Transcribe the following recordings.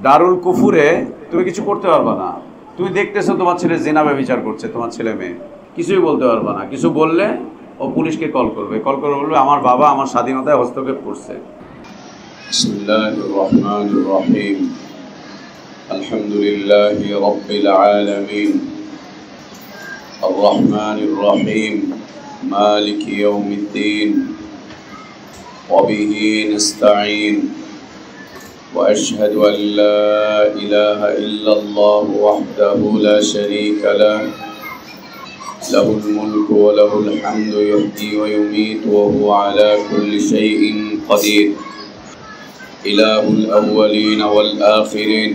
দারুল কুফুরে তুমি কিছু করতে পারবা না। তুমি দেখতেছো তোমার ছেলে জিনা ব্যভিচার করছে, তোমার ছেলে মেয়ে, কিছুই বলতে পারবা না। কিছু বললে ও পুলিশকে কল করবে, বলবে আমার বাবা আমার স্বাধীনতায় হস্তক্ষেপ করছে। বিসমিল্লাহির রহমানির রহিম। আলহামদুলিল্লাহি রাব্বিল আলামিন, আর রহমানির রহিম, মালিকি ইয়াউমিদ্দিন, ওয়া বিহি নাস্তাঈন। وأشهد أن لا إله إلا الله وحده لا شريك له، له الملك وله الحمد يحيي ويميت وهو على كل شيء قدير، إله الأولين والآخرين.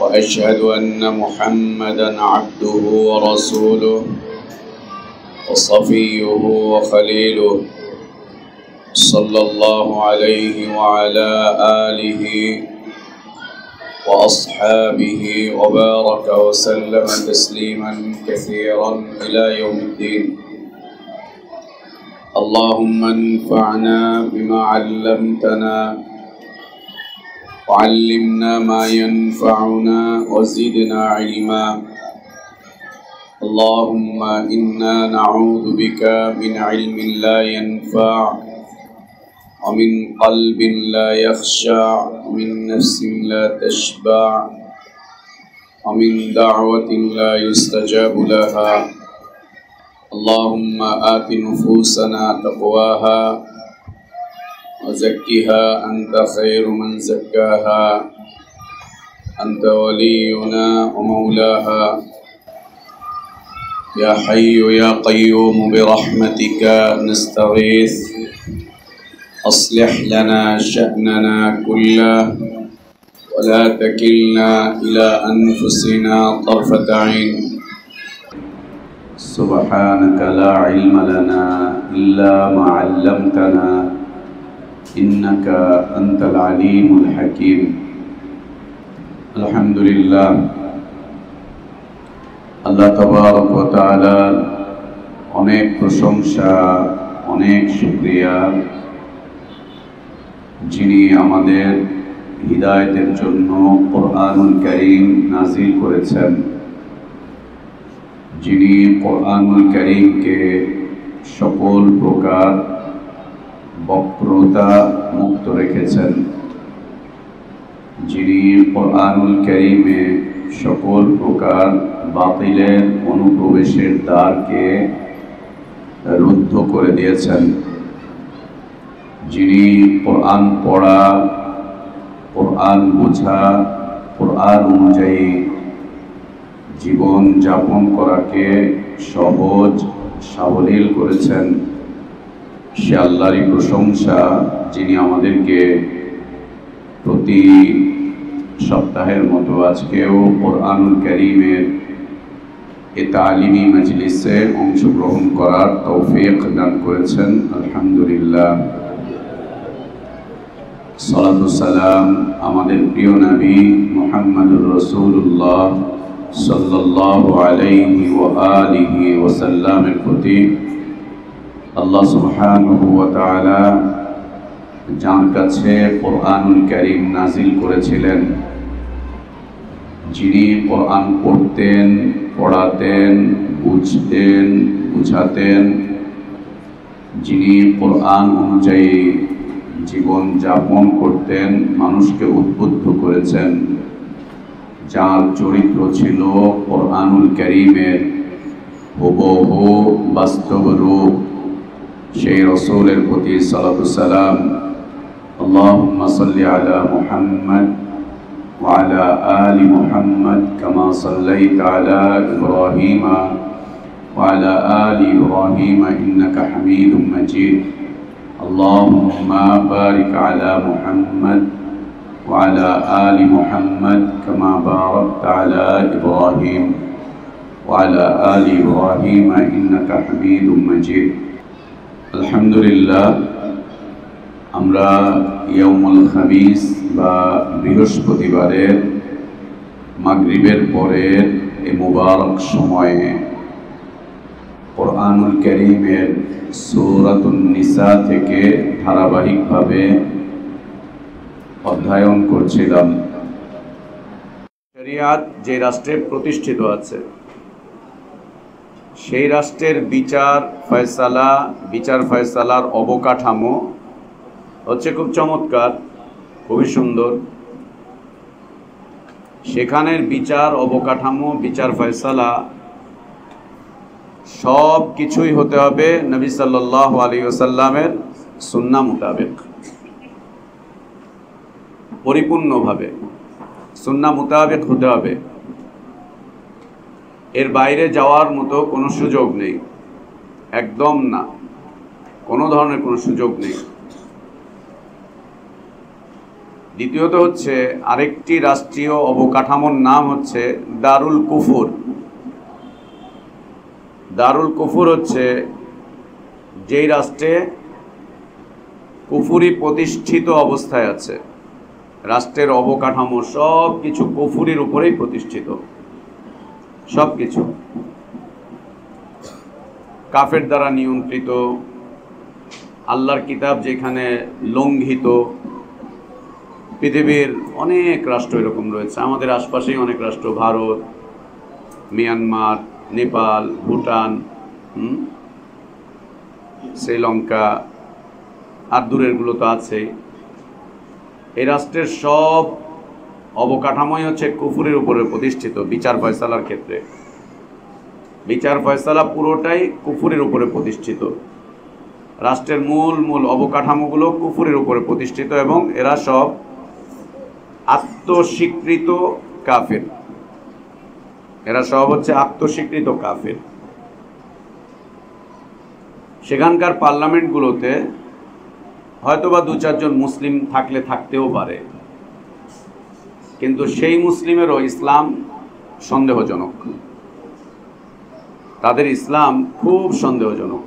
وأشهد أن محمدًا عبده ورسوله وصفيه وخليله، صلى الله عليه وعلى آله وأصحابه وبارك وسلم تسليما كثيرا إلى يوم الدين. اللهم انفعنا بما علمتنا وعلمنا ما ينفعنا وزدنا علما. اللهم إنا نعوذ بك من علم لا ينفع، ومن قلب لا يخشع، ومن نفس لا تشبع، ومن دعوة لا يستجاب لها. اللهم آت نفوسنا تقواها وزكها أنت خير من زكاها، أنت ولينا ومولاها. يا حي يا قيوم برحمتك نستغيث، أصلح لنا شأننا كله ولا تكلنا إلى أنفسنا طرفة عين. سبحانك لا علم لنا إلا ما علمتنا إنك أنت العليم الحكيم. الحمد لله، আল্লাহ তাবারক ওয়া তাআলা অনেক প্রশংসা, অনেক শুকরিয়া, যিনি আমাদের হিদায়াতের জন্য কোরআনুল কারীম নাযিল করেছেন, যিনি কোরআনুল কারীমকে সকল প্রকার বক্রতা মুক্ত রেখেছেন, যিনি কোরআনুল কারীমে সকল প্রকার বাতিলের অনুপ্রবেশের দ্বারকে রুদ্ধ করে দিয়েছেন, যিনি কোরআন পড়া, কোরআন বোঝা, কোরআন অনুযায়ী জীবন যাপন করাকে সহজ সাবলীল করেছেন, সে আল্লাহরই প্রশংসা, যিনি আমাদেরকে প্রতি সপ্তাহের মতো আজকেও কোরআনুল কারীমের এ তালিমি মজলিসে অংশগ্রহণ করার তৌফিক দান করেছেন। আলহামদুলিল্লাহ। সালাতু সালাম আমাদের প্রিয় নবী মুহাম্মদুর রাসূলুল্লাহ সাল্লাল্লাহু আলাইহি ওয়া আলিহি ওয়াসাল্লামের প্রতি। আল্লাহ সুবহানাহু ওয়া তাআলা যার কাছে কোরআনুল কারীম নাযিল করেছিলেন, যিনি কোরআন পড়তেন, পড়াতেন, বুঝতেন, বুঝাতেন, যিনি কোরআন অনুযায়ী জীবন যাপন করতেন, মানুষকে উদ্বুদ্ধ করেছেন, যার চরিত্র ছিল কোরআনুল কারীমের হুবহু বাস্তব রূপ, সেই রাসূলের প্রতি সালাতু সালাম। আল্লাহুম্মা সাল্লি আলা মুহাম্মদ ওয়া আলা আলি মুহাম্মদ কামা সাল্লাইতা আলা ইব্রাহিম ওয়া আলা আলি ইব্রাহিম ইন্নাকা হামিদুম মাজিদ। আল্লাহুম্মা বারিক আলা মুহাম্মদ ওয়া আলা আলি মুহাম্মদ কামা বারাকতা আলা ইব্রাহিম ওয়া আলা আলি ইব্রাহিম ইন্নাকা হামিদুম মাজিদ। আলহামদুলিল্লাহ, আমরা ইয়াউমুল খামিস বা বৃহস্পতিবারের মাগরিবের পরের এই মুবারক সময়ে কোরআনুল কারীমের সূরাতুন নিসা থেকে ধারাবাহিকভাবে অধ্যয়ন করছিলাম। শরিয়াত যে রাষ্ট্রে প্রতিষ্ঠিত আছে সেই রাষ্ট্রের বিচার ফয়সালার অবকাঠামো হচ্ছে খুব চমৎকার, খুবই সুন্দর। সেখানের বিচার অবকাঠামো, বিচার ফয়সালা সব কিছুই হতে হবে নবী সাল্লাল্লাহু আলাইহি ওয়াসাল্লামের সুন্নাহ মোতাবেক, পরিপূর্ণভাবে সুন্নাহ মোতাবেক হতে হবে। এর বাইরে যাওয়ার মতো কোনো সুযোগ নেই, একদম না, কোনো ধরনের কোনো সুযোগ নেই। দ্বিতীয়ত হচ্ছে আরেকটি রাষ্ট্রীয় অবকাঠামোর নাম হচ্ছে দারুল কুফর। দারুল কুফর হচ্ছে যেই রাষ্ট্রে কুফরি প্রতিষ্ঠিত অবস্থায় আছে, রাষ্ট্রের অবকাঠামো সব কিছু কুফরির উপরেই প্রতিষ্ঠিত, সব কিছু কাফের দ্বারা নিয়ন্ত্রিত, আল্লাহর কিতাব যেখানে লঙ্ঘিত। পৃথিবীর অনেক রাষ্ট্র এরকম রয়েছে, আমাদের আশপাশেই অনেক রাষ্ট্র, ভারত, মিয়ানমার, নেপাল, ভুটান, শ্রীলঙ্কা, আর দূরেরগুলো তো আছেই। এই রাষ্ট্রের সব অবকাঠামোই হচ্ছে কুফরের উপরে প্রতিষ্ঠিত। বিচার ফয়সালার ক্ষেত্রে বিচার ফয়সালা পুরোটাই কুফরের উপরে প্রতিষ্ঠিত। রাষ্ট্রের মূল অবকাঠামোগুলো কুফরের উপরে প্রতিষ্ঠিত এবং এরা সব আত্মস্বীকৃত কাফের। এরা সব হচ্ছে আত্মস্বীকৃত কাফের। সেখানকার পার্লামেন্টগুলোতে হয়তোবা 2-4 জন মুসলিম থাকতেও পারে, কিন্তু সেই মুসলিমেরও ইসলাম সন্দেহজনক, তাদের ইসলাম খুব সন্দেহজনক।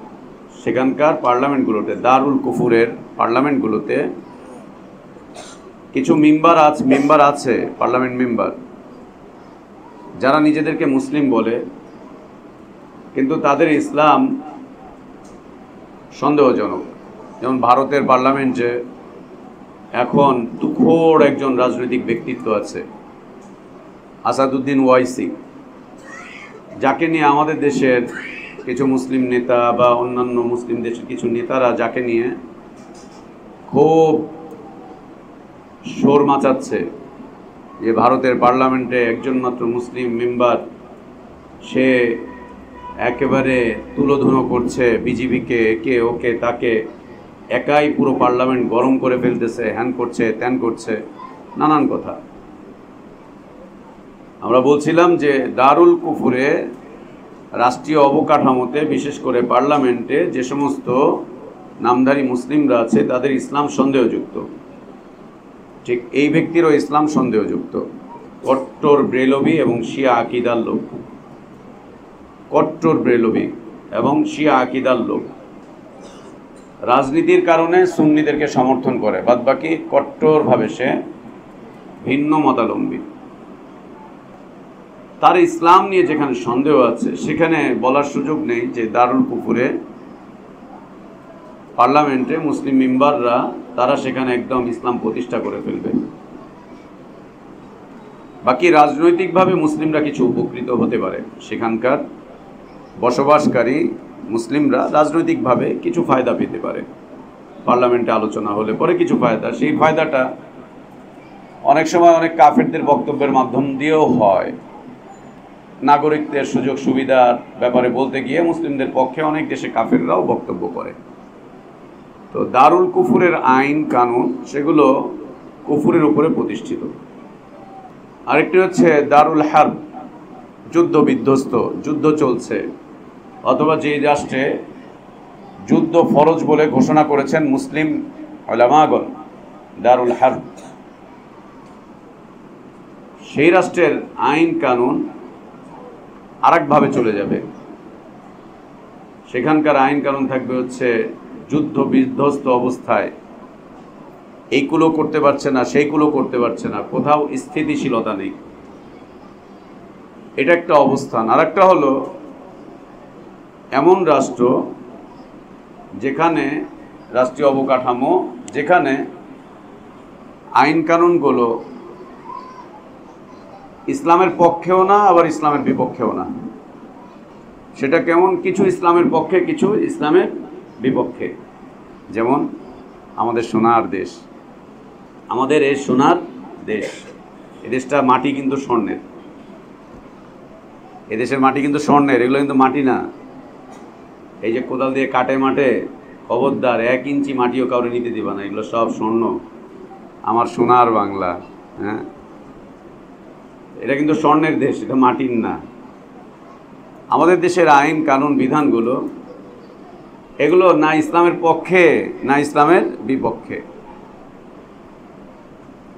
সেখানকার পার্লামেন্টগুলোতে, দারুল কুফুরের পার্লামেন্টগুলোতে কিছু মেম্বার আছে, পার্লামেন্ট মেম্বার, যারা নিজেদেরকে মুসলিম বলে, কিন্তু তাদের ইসলাম সন্দেহজনক। যেমন ভারতের পার্লামেন্টে এখন তুখোড় একজন রাজনৈতিক ব্যক্তিত্ব আছে, আসাদুদ্দিন ওয়াইসি, যাকে নিয়ে আমাদের দেশের কিছু মুসলিম নেতা বা অন্যান্য মুসলিম দেশের কিছু নেতারা যাকে নিয়ে খুব শোর মাচাচ্ছে যে ভারতের পার্লামেন্টে একজন মাত্র মুসলিম মেম্বার, সে একেবারে তুলোধুনো করছে বিজেপিকে, একে ওকে তাকে, একাই পুরো পার্লামেন্ট গরম করে ফেলতেছে, হ্যান করছে ত্যান করছে, নানান কথা। আমরা বলছিলাম যে দারুল কুফুরে রাষ্ট্রীয় অবকাঠামোতে, বিশেষ করে পার্লামেন্টে যে সমস্ত নামধারী মুসলিমরা আছে তাদের ইসলাম সন্দেহযুক্ত। ঠিক এই ব্যক্তিরও ইসলাম সন্দেহযুক্ত, কট্টর ব্রেলভি এবং শিয়া আকিদার লোক, কট্টর ব্রেলভি এবং শিয়া আকিদার লোক। রাজনীতির কারণে সুন্নিদেরকে সমর্থন করে, বাদবাকি কট্টরভাবে সে ভিন্ন মতাবলম্বী। তার ইসলাম নিয়ে যেখানে সন্দেহ আছে সেখানে বলার সুযোগ নেই যে দারুল কুফুরে পার্লামেন্টে মুসলিম মেম্বাররা তারা সেখানে একদম ইসলাম প্রতিষ্ঠা করে ফেলবে। বাকি রাজনৈতিকভাবে মুসলিমরা কিছু উপকৃত হতে পারে, সেখানকার বসবাসকারী মুসলিমরা রাজনৈতিকভাবে কিছু ফায়দা পেতে পারে, পার্লামেন্টে আলোচনা হলে পরে কিছু ফায়দা। সেই ফায়দাটা অনেক সময় অনেক কাফেরদের বক্তব্যের মাধ্যম দিয়েও হয়। নাগরিকদের সুযোগ সুবিধার ব্যাপারে বলতে গিয়ে মুসলিমদের পক্ষে অনেক দেশে কাফেররাও বক্তব্য করে। তো দারুল কুফুরের আইন কানুন সেগুলো কুফুরের উপরে প্রতিষ্ঠিত। আরেকটি হচ্ছে দারুল হার্ব, যুদ্ধ বিধ্বস্ত, যুদ্ধ চলছে, অথবা যেই রাষ্ট্রে যুদ্ধ ফরজ বলে ঘোষণা করেছেন মুসলিম উলামাগণ, দারুল হার্ব, সেই রাষ্ট্রের আইন কানুন আরেকভাবে চলে যাবে। সেখানকার আইন কানুন থাকবে হচ্ছে যুদ্ধ বিধ্বস্ত অবস্থায় এইগুলো করতে পারছে না, সেইগুলো করতে পারছে না, কোথাও স্থিতিশীলতা নেই, এটা একটা অবস্থান। আর একটা হলো এমন রাষ্ট্র যেখানে রাষ্ট্রীয় অবকাঠামো, যেখানে আইন কানুনগুলো ইসলামের পক্ষেও না, আবার ইসলামের বিপক্ষেও না। সেটা কেমন? কিছু ইসলামের পক্ষে, কিছু ইসলামের বিপক্ষে। যেমন আমাদের সোনার দেশ, আমাদের এই সোনার দেশ, এ দেশটা মাটি কিন্তু স্বর্ণের, এদেশের মাটি কিন্তু স্বর্ণের, এগুলো কিন্তু মাটি না। এই যে কোদাল দিয়ে কাটে মাঠে, খবরদার 1 ইঞ্চি মাটিও কাউরে নিতে দিবা না, এগুলো সব স্বর্ণ, আমার সোনার বাংলা। হ্যাঁ, এটা কিন্তু স্বর্ণের দেশ, এটা মাটির না। আমাদের দেশের আইন কানুন বিধানগুলো এগুলো না ইসলামের পক্ষে না ইসলামের বিপক্ষে।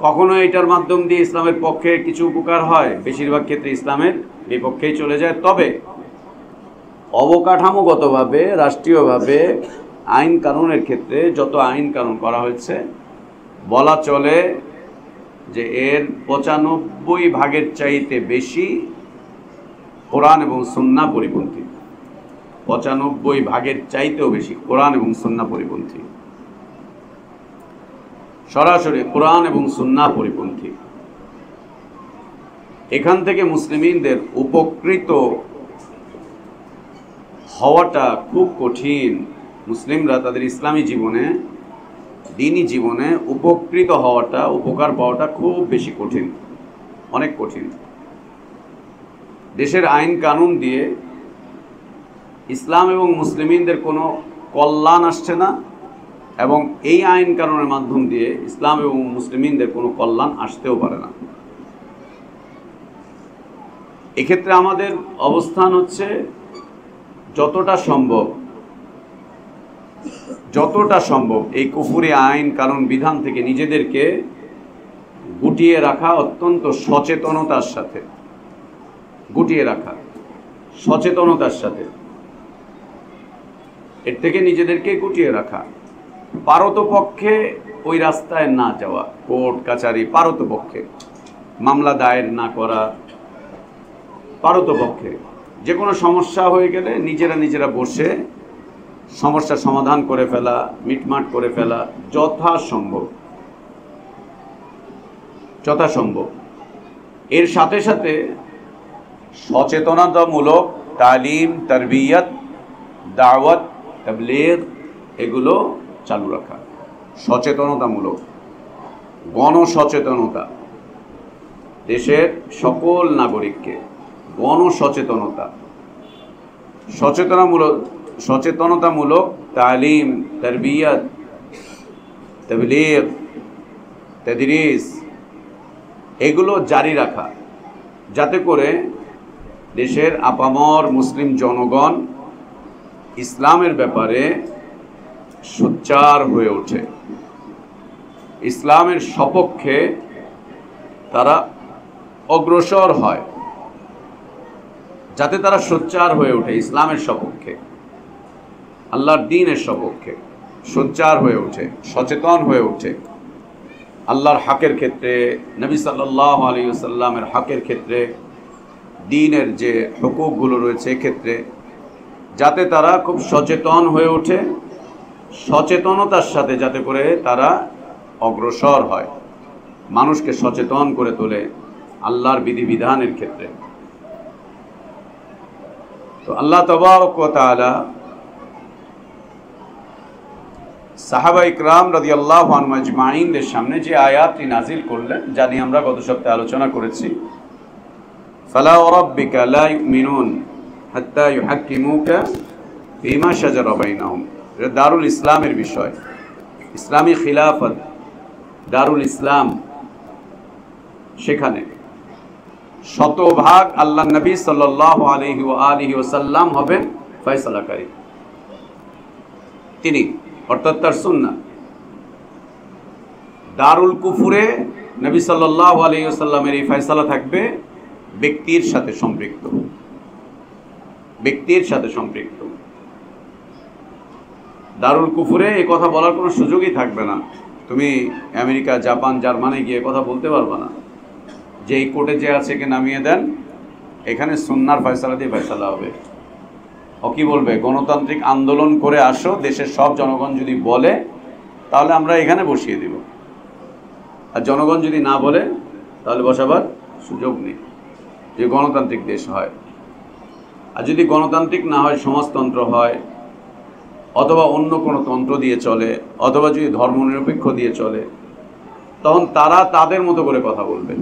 কখনো এটার মাধ্যম দিয়ে ইসলামের পক্ষে কিছু উপকার হয়, বেশিরভাগ ক্ষেত্রে ইসলামের বিপক্ষেই চলে যায়। তবে অবকাঠামোগতভাবে, রাষ্ট্রীয়ভাবে আইন কানুনের ক্ষেত্রে যত আইন কানুন করা হয়েছে, বলা চলে যে এর 95 ভাগের চাইতে বেশি কোরআন এবং সুন্নাহ পরিপন্থী। 95 ভাগের চাইতেও বেশি কোরআন এবং সুন্নাহ পরিপন্থী, সরাসরি কোরআন এবং সুন্নাহ পরিপন্থী। এখান থেকে মুসলিমদের উপকৃত হওয়াটা খুব কঠিন। মুসলিমরা তাদের ইসলামী জীবনে, দ্বীনি জীবনে উপকৃত হওয়াটা, উপকার পাওয়াটা খুব বেশি কঠিন, অনেক কঠিন। দেশের আইন কানুন দিয়ে ইসলাম এবং মুসলিমদের কোনো কল্যাণ আসছে না, এবং এই আইন কানুনের মাধ্যম দিয়ে ইসলাম এবং মুসলিমদের কোনো কল্যাণ আসতেও পারে না। এক্ষেত্রে আমাদের অবস্থান হচ্ছে যতটা সম্ভব এই কুফরি আইন কানুন বিধান থেকে নিজেদেরকে গুটিয়ে রাখা, অত্যন্ত সচেতনতার সাথে গুটিয়ে রাখা, সচেতনতার সাথে এর থেকে নিজেদেরকে গুটিয়ে রাখা। পারতপক্ষে ওই রাস্তায় না যাওয়া, কোর্ট কাছারি, পারতপক্ষে মামলা দায়ের না করা, পারতপক্ষে যে কোনো সমস্যা হয়ে গেলে নিজেরা বসে সমস্যা সমাধান করে ফেলা, মিটমাট করে ফেলা যথাসম্ভব। এর সাথে সাথে সচেতনতামূলক তালিম, তারবিয়ত, দাওয়াত, তাবলীগ এগুলো চালু রাখা। সচেতনতামূলক গণসচেতনতা, দেশের সকল নাগরিককে সচেতনতামূলক তালিম, তারবিয়ত, তাবলীগ, তাদরিস এগুলো জারি রাখা, যাতে করে দেশের আপামর মুসলিম জনগণ ইসলামের ব্যাপারে সোচ্চার হয়ে ওঠে, ইসলামের সপক্ষে তারা অগ্রসর হয়, যাতে তারা সোচ্চার হয়ে ওঠে ইসলামের সপক্ষে, আল্লাহর দ্বীনের সপক্ষে সোচ্চার হয়ে ওঠে, সচেতন হয়ে ওঠে। আল্লাহর হকের ক্ষেত্রে, নবী সাল্লাল্লাহু আলাইহি ওয়াসাল্লামের হকের ক্ষেত্রে, দ্বীনের যে হুকুকগুলো রয়েছে এক্ষেত্রে যাতে তারা খুব সচেতন হয়ে ওঠে, সচেতনতার সাথে যাতে করে তারা অগ্রসর হয়, মানুষকে সচেতন করে তোলে আল্লাহর বিধিবিধানের ক্ষেত্রে। তো আল্লাহ তাবারক ওয়া তাআলা সাহাবা ইকরাম রাদিয়াল্লাহু আনহুম আজমাইনদের সামনে যে আয়াতটি নাজিল করলেন, যা নিয়ে আমরা গত সপ্তাহে আলোচনা করেছি, ফালা ওয়ারাব্বিকা লা ইউমিনুন হাত্তা ইউহাক্কিমুকা ফীমা শাজারা বাইনাহুম। এটা দারুল ইসলামের বিষয়, ইসলামী খিলাফত, দারুল ইসলাম। সেখানে শতভাগ আল্লাহ নবী সাল্লাল্লাহু আলাইহি ওয়াসাল্লাম হবেন ফয়সালাকারী, তিনি অর্থাৎ তার সুন্নাহ। দারুল কুফরে নবী সাল্লাল্লাহু আলাইহি ওয়াসাল্লামের এই ফয়সালা থাকবে ব্যক্তির সাথে সম্পৃক্ত, ব্যক্তির সাথে সম্পৃক্ত। দারুল কুফরে এই কথা বলার কোনো সুযোগই থাকবে না। তুমি আমেরিকা, জাপান, জার্মানি গিয়ে কথা বলতে পারবে না যে এই কোর্টে যে আছে কে নামিয়ে দেন, এখানে সুন্নাহর ফয়সালা দিয়ে ফয়সালা হবে। ও কি বলবে, গণতান্ত্রিক আন্দোলন করে আসো, দেশের সব জনগণ যদি বলে তাহলে আমরা এখানে বসিয়ে দিব। আর জনগণ যদি না বলে তাহলে বসাবার সুযোগ নেই, যে গণতান্ত্রিক দেশ হয়। আর যদি গণতান্ত্রিক না হয়, সমাজতন্ত্র হয়, অথবা অন্য কোনো তন্ত্র দিয়ে চলে, অথবা যদি ধর্মনিরপেক্ষ দিয়ে চলে, তখন তারা তাদের মতো করে কথা বলবে।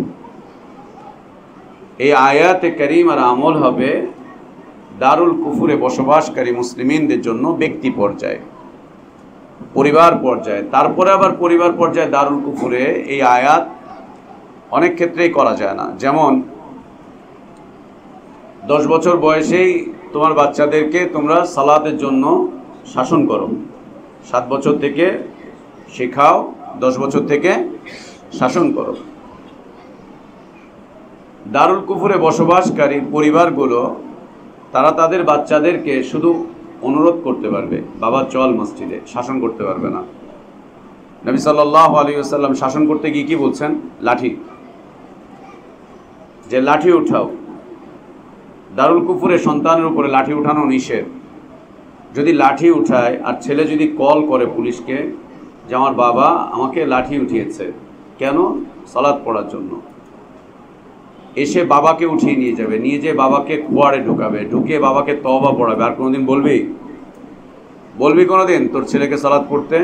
এই আয়াতে কারিমার আমল হবে দারুল কুফুরে বসবাসকারী মুসলিমিনদের জন্য ব্যক্তি পর্যায়ে, পরিবার পর্যায়ে, তারপরে আবার পরিবার পর্যায়ে দারুল কুফুরে এই আয়াত অনেক ক্ষেত্রেই করা যায় না। যেমন 10 বছর বয়সেই তোমার বাচ্চাদেরকে তোমরা সালাতের জন্য শাসন করো, 7 বছর থেকে শেখাও, 10 বছর থেকে শাসন করো। দারুল কুফুরে বসবাসকারী পরিবারগুলো তারা তাদের বাচ্চাদেরকে শুধু অনুরোধ করতে পারবে, বাবা চল মসজিদে, শাসন করতে পারবে না। নবী সাল্লাল্লাহু আলাইহি ওয়াসাল্লাম শাসন করতে গিয়ে কি বলছেন? লাঠি, যে লাঠি উঠাও। দারুল কুফুরে সন্তানের উপরে লাঠি উঠানো নিষেধ। যদি লাঠি উঠায় আর ছেলে যদি কল করে পুলিশকে যে আমার বাবা আমাকে লাঠি উঠিয়েছে, কেন? সালাত পড়ার জন্য, এসে বাবাকে উঠিয়ে নিয়ে যাবে, নিয়ে যেয়ে বাবাকে খোয়ারে ঢুকাবে, ঢুকিয়ে বাবাকে তওবা পড়াবে। আর কোনোদিন বলবি কোনোদিন তোর ছেলেকে সালাত পড়তে?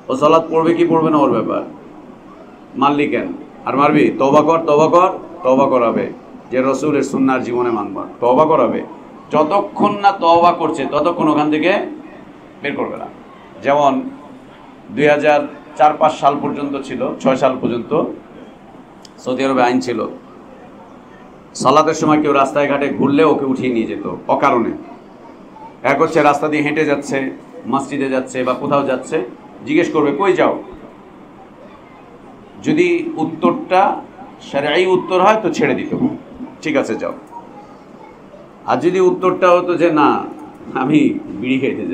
ও সালাত পড়বে কি পড়বে না ওর ব্যাপার, মারলি কেন? আর মারবি? তওবা কর, তওবা করাবে, যে রসুলের সুন্নাহর জীবনে মানবা, তওবা করাবে। যতক্ষণ না তওবা করছে ততক্ষণ ওখান থেকে বের করবে না। যেমন 2004-5 সাল পর্যন্ত ছিল, 6 সাল পর্যন্ত সৌদি আরবে আইন ছিল, সালাতের সময় কেউ রাস্তায় ঘাটে ঘুরলে ওকে উঠিয়ে নিয়ে যেত অকারণে। এক হচ্ছে রাস্তা দিয়ে হেঁটে যাচ্ছে, মসজিদে যাচ্ছে বা কোথাও যাচ্ছে, জিজ্ঞেস করবে কই যাও। যদি উত্তরটা শরঈ উত্তর হয় তো ছেড়ে দিত, ঠিক আছে যাও। আর যদি উত্তরটা হতো যে না আমি বিড়ি খাইতে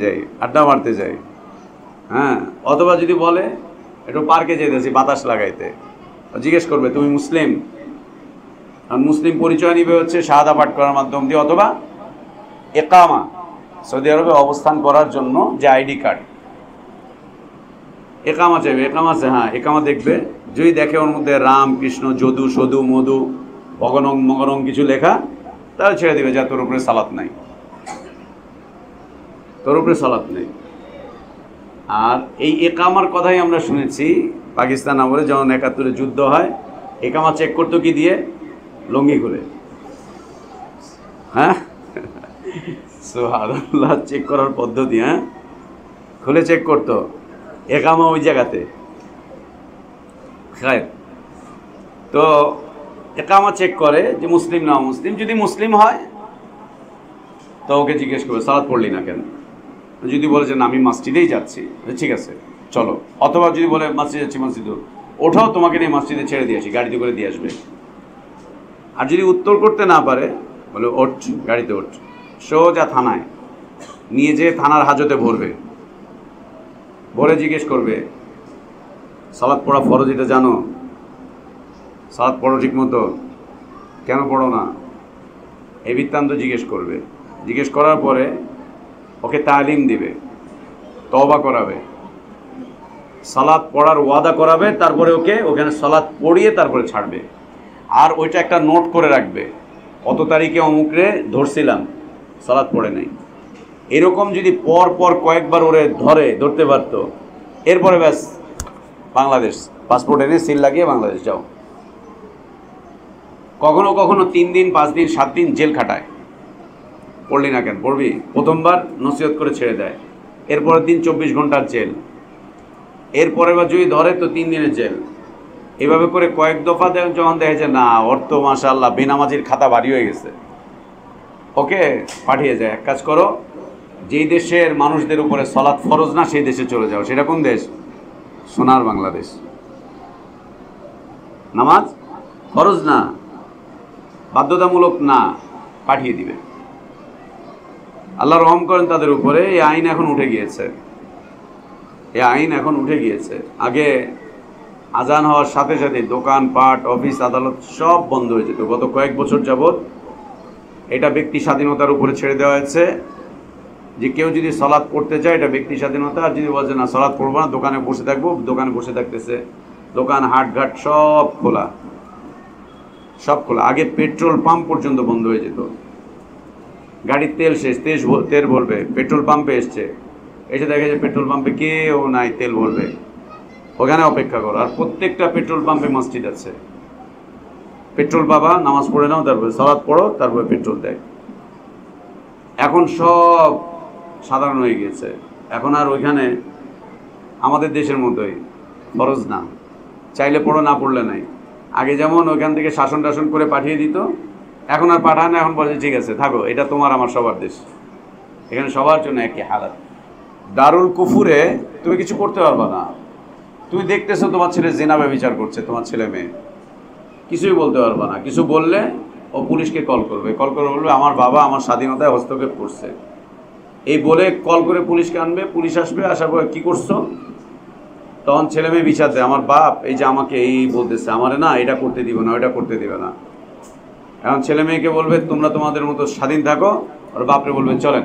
যাই, আড্ডা মারতে যাই, হ্যাঁ, অথবা যদি বলে একটু পার্কে যেতেছি বাতাস লাগাইতে, জিজ্ঞেস করবে তুমি মুসলিম? কারণ মুসলিম পরিচয় নিবে হচ্ছে শাহাদা পাঠ করার মাধ্যম দিয়ে, অথবা একামা, সৌদি আরবে অবস্থান করার জন্য যে আইডি কার্ড, একামা চাইবে। একামা আছে, হ্যাঁ একামা দেখবে, যদি দেখে ওর মধ্যে রাম কৃষ্ণ যদু সদু মধু ভগনং মগনং কিছু লেখা, তাহলে ছেড়ে দিবে, যা তোর উপরে সালাত নাই। আর এই একামার কথাই আমরা শুনেছি পাকিস্তান আমলে, যখন 71-এ যুদ্ধ হয়, একামা চেক করতো কি দিয়ে? লঙ্গি খুলে। হ্যাঁ, সুবহানাল্লাহ, চেক করার পদ্ধতি, হ্যাঁ খুলে চেক করতো একামা ওই জায়গাতে। তো একামা চেক করে যে মুসলিম না মুসলিম। যদি মুসলিম হয় তো ওকে জিজ্ঞেস করবে সালাত পড়লি না কেন। যদি বলে যে না আমি মসজিদেই যাচ্ছি, ঠিক আছে চলো। অথবা যদি বলে মসজিদে যাচ্ছি, মসজিদে ওঠাও, তোমাকে নিয়ে মসজিদে ছেড়ে দিয়ে আসি, গাড়িতে করে দিয়ে আসবে। আর যদি উত্তর করতে না পারে, বলে ওঠ, গাড়িতে ওঠ, সোজা থানায় নিয়ে যেয়ে থানার হাজতে ভরে জিজ্ঞেস করবে সালাত পড়া ফরজ, এটা জানো? সালাত পড়ো ঠিক মতো, কেন পড়ো না? এই বৃত্তান্ত জিজ্ঞেস করবে। জিজ্ঞেস করার পরে ওকে তালিম দিবে, তওবা করাবে, সালাত পড়ার ওয়াদা করাবে, তারপরে ওকে ওখানে সালাত পড়িয়ে তারপরে ছাড়বে। আর ওইটা একটা নোট করে রাখবে, কত তারিখে অমুকরে ধরছিলাম, সালাত পড়ে নাই। এরকম যদি পর কয়েকবার ওরে ধরতে পারতো, এরপরে ব্যাস বাংলাদেশ, পাসপোর্ট এনে সিল লাগিয়ে বাংলাদেশ যাও। কখনো কখনো 3 দিন 5 দিন 7 দিন জেল খাটায়, পড়লি না কেন? পড়বি। প্রথমবার নসিহত করে ছেড়ে দেয়, এরপরের দিন 24 ঘন্টার জেল, এরপরের বার যদি ধরে তো 3 দিনের জেল। এভাবে করে কয়েক দফা যখন দেখে যে না ওর তো মাশাআল্লাহ বেনামাজির খাতা ভারী হয়ে গেছে, ওকে পাঠিয়ে যায়। এক কাজ করো, যেই দেশের মানুষদের উপরে সালাত ফরজ না সেই দেশে চলে যাও। সেটা কোন দেশ? সোনার বাংলাদেশ। নামাজ ফরজ না, বাধ্যতামূলক না, পাঠিয়ে দিবে। আল্লাহ রহম করেন তাদের উপরে। এই আইন এখন উঠে গিয়েছে। আগে আজান হওয়ার সাথে সাথে দোকানপাট, অফিস, আদালত সব বন্ধ হয়ে যেত। গত কয়েক বছর যাবৎ এটা ব্যক্তি স্বাধীনতার উপরে ছেড়ে দেওয়া হয়েছে। যে কেউ যদি সালাত পড়তে চায় এটা ব্যক্তি স্বাধীনতা, আর যদি বলছে না সালাত পড়বো না, দোকানে বসে থাকবো, দোকানে বসে থাকতেছে। দোকান হাটঘাট সব খোলা, সব খোলা। আগে পেট্রোল পাম্প পর্যন্ত বন্ধ হয়ে যেত, গাড়ির তেল শেষ, তেল ভরবে, পেট্রোল পাম্পে এসছে, এসে দেখে যে পেট্রোল পাম্পে কেউ নাই তেল ভরবে, ওখানে অপেক্ষা করো। আর প্রত্যেকটা পেট্রোল পাম্পে মসজিদ আছে, পেট্রোল পাবা, নামাজ পড়ে নাও, তারপরে সালাত পড়ো, তারপরে পেট্রোল দেয়। এখন সব সাধারণ হয়ে গেছে, এখন আর ওইখানে আমাদের দেশের মতোই ফরজ না, চাইলে পড়ো না পড়লে নাই। আগে যেমন ওইখান থেকে শাসন টাসন করে পাঠিয়ে দিত, এখন আর পাঠায় না, এখন বলছে ঠিক আছে থাকো, এটা তোমার আমার সবার দেশ, এখানে সবার জন্য একই হালাত। দারুল কুফুরে তুমি কিছু করতে পারবা না। তুমি দেখতেছো তোমার ছেলে জিনা ব্যভিচার করছে, তোমার ছেলে মেয়ে, কিছুই বলতে পারবা না। কিছু বললে ও পুলিশকে কল করবে, কল করে বলবে আমার বাবা আমার স্বাধীনতায় হস্তক্ষেপ করছে, এই বলে কল করে পুলিশকে আনবে, পুলিশ আসবে, আসার পরে কী করছো, তখন ছেলে মেয়ে বিচার দেয় আমার বাপ এই যে আমাকে এই বলতেছে, আমারে না এটা করতে দিবে না, ওইটা করতে দিবে না। এখন ছেলে মেয়েকে বলবে তোমরা তোমাদের মতো স্বাধীন থাকো, আর বাপরে বলবে চলেন,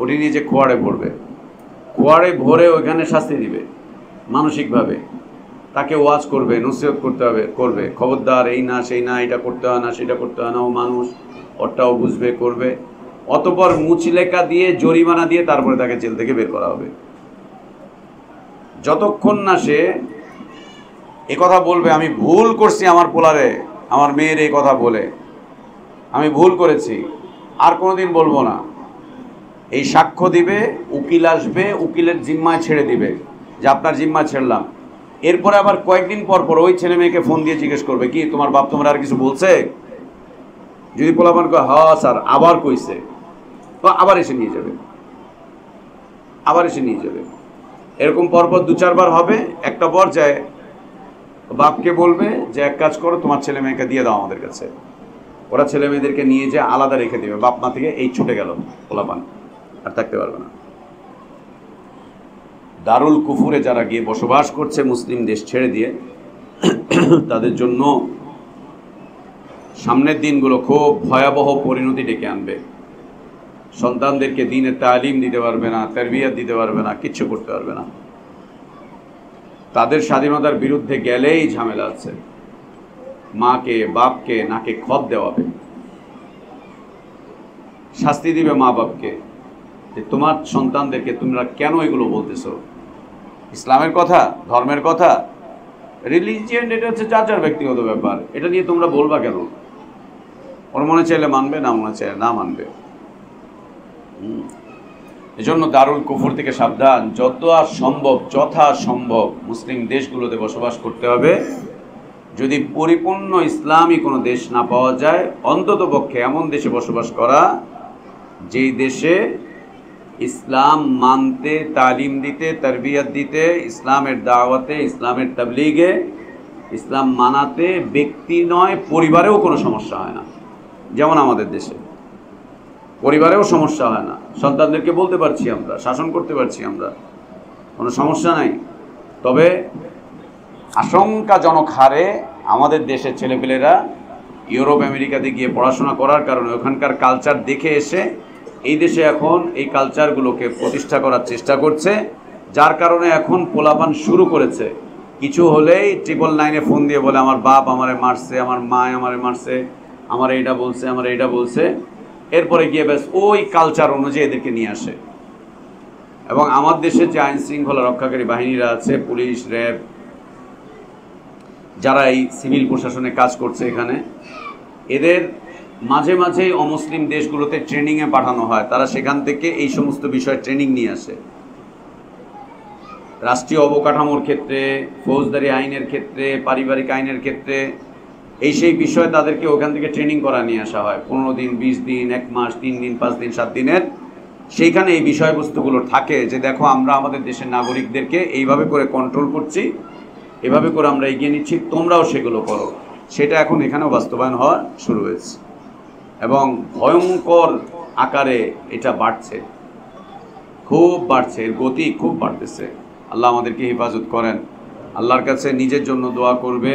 ওটি নিয়ে যে খোয়াড়ে পড়বে, খোয়াড়ে ভরে ওইখানে শাস্তি দিবে মানসিকভাবে, তাকে ওয়াজ করবে, নসিহত করতে হবে, করবে খবরদার এই না সেই না, এটা করতে হয় না সেটা করতে হয় না, ও মানুষ, ওরটাও বুঝবে, করবে। অতপর মুচলেখা দিয়ে জরিমানা দিয়ে তারপরে তাকে জেল থেকে বের করা হবে। যতক্ষণ না সে কথা বলবে আমি ভুল করছি, আমার পোলারে আমার মেয়ের এই কথা বলে আমি ভুল করেছি, আর কোনোদিন বলবো না, এই সাক্ষ্য দিবে, উকিল আসবে, উকিলের জিম্মায় ছেড়ে দিবে যে আপনার জিম্মায় ছেড়লাম। এরপরে আবার কয়েকদিন পর পর ওই ছেলে মেয়েকে ফোন দিয়ে জিজ্ঞেস করবে কি তোমার বাপ তোমার আর কিছু বলছে, যদি পোলাপান কয় হ্যাঁ স্যার আবার কইছে, তো আবার এসে নিয়ে যাবে, আবার এসে নিয়ে যাবে। এরকম পরপর 2-4 বার হবে। একটা পর্যায়ে বাপকে বলবে যে এক কাজ করো, তোমার ছেলে মেয়েকে দিয়ে দাও আমাদের কাছে, ওরা ছেলে মেয়েদেরকে নিয়ে যে আলাদা রেখে দেবে, বাপ মা থেকে এই ছুটে গেল, পোলাপান আর থাকতে পারবে না। দারুল কুফুরে যারা গিয়ে বসবাস করছে মুসলিম দেশ ছেড়ে দিয়ে, তাদের জন্য সামনের দিনগুলো খুব ভয়াবহ পরিণতি ডেকে আনবে। সন্তানদেরকে দ্বীনের তালিম দিতে পারবে না, তারবিয়াত দিতে পারবে না, কিচ্ছু করতে পারবে না। তাদের স্বাধীনতার বিরুদ্ধে গেলেই ঝামেলা আছে, মাকে বাপকে নাকে খত দেওয়াবে, শাস্তি দিবে মা বাপকে যে তোমার সন্তানদেরকে তোমরা কেন এগুলো বলতেছো, ইসলামের কথা, ধর্মের কথা, রিলিজিয়ান, এটা হচ্ছে যার যার ব্যক্তিগত ব্যাপার, এটা নিয়ে তোমরা বলবা কেন? ওর মনে চাইলে মানবে, না মনে চাইলে না মানবে। এজন্য দারুল কুফর থেকে সাবধান, যথাসম্ভব মুসলিম দেশগুলোতে বসবাস করতে হবে। যদি পরিপূর্ণ ইসলামী কোনো দেশ না পাওয়া যায়, অন্তত পক্ষে এমন দেশে বসবাস করা যেই দেশে ইসলাম মানতে, তালিম দিতে, তারবিয়াত দিতে, ইসলামের দাওয়াতে, ইসলামের তাবলীগে, ইসলাম মানাতে ব্যক্তি নয় পরিবারেও কোনো সমস্যা হয় না। যেমন আমাদের দেশে পরিবারেও সমস্যা হয় না, সন্তানদেরকে বলতে পারছি আমরা, শাসন করতে পারছি আমরা, কোনো সমস্যা নাই। তবে আশঙ্কাজনক হারে আমাদের দেশের ছেলেপেলেরা ইউরোপ আমেরিকাতে গিয়ে পড়াশোনা করার কারণে ওখানকার কালচার দেখে এসে এই দেশে এখন এই কালচারগুলোকে প্রতিষ্ঠা করার চেষ্টা করছে, যার কারণে এখন পোলাপান শুরু করেছে। কিছু হলেই 999-এ ফোন দিয়ে বলে আমার বাপ আমারে মারছে, আমার মা আমারে মারছে, আমার এইটা বলছে, আমার এইটা বলছে। এরপরে গিয়ে ব্যাস ওই কালচার অনুযায়ী এদেরকে নিয়ে আসে। এবং আমার দেশে যে আইন শৃঙ্খলা রক্ষাকারী বাহিনীরা আছে, পুলিশ, র্যাব, যারা এই সিভিল প্রশাসনে কাজ করছে এখানে, এদের মাঝে মাঝেই অমুসলিম দেশগুলোতে ট্রেনিংয়ে পাঠানো হয়, তারা সেখান থেকে এই সমস্ত বিষয়ে ট্রেনিং নিয়ে আসে। রাষ্ট্রীয় অবকাঠামোর ক্ষেত্রে, ফৌজদারি আইনের ক্ষেত্রে, পারিবারিক আইনের ক্ষেত্রে, এই সেই বিষয়ে তাদেরকে ওখান থেকে ট্রেনিং করা নিয়ে আসা হয়। 15 দিন, 20 দিন, 1 মাস, 3 দিন, 5 দিন, 7 দিনের। সেইখানে এই বিষয়বস্তুগুলো থাকে যে দেখো আমরা আমাদের দেশের নাগরিকদেরকে এইভাবে করে কন্ট্রোল করছি, এভাবে করে আমরা এগিয়ে নিচ্ছি, তোমরাও সেগুলো করো। সেটা এখন এখানেও বাস্তবায়ন হওয়া শুরু হয়েছে এবং ভয়ঙ্কর আকারে এটা বাড়ছে, খুব বাড়ছে, এর গতি খুব বাড়তেছে। আল্লাহ আমাদেরকে হেফাজত করেন। আল্লাহর কাছে নিজের জন্য দোয়া করবে,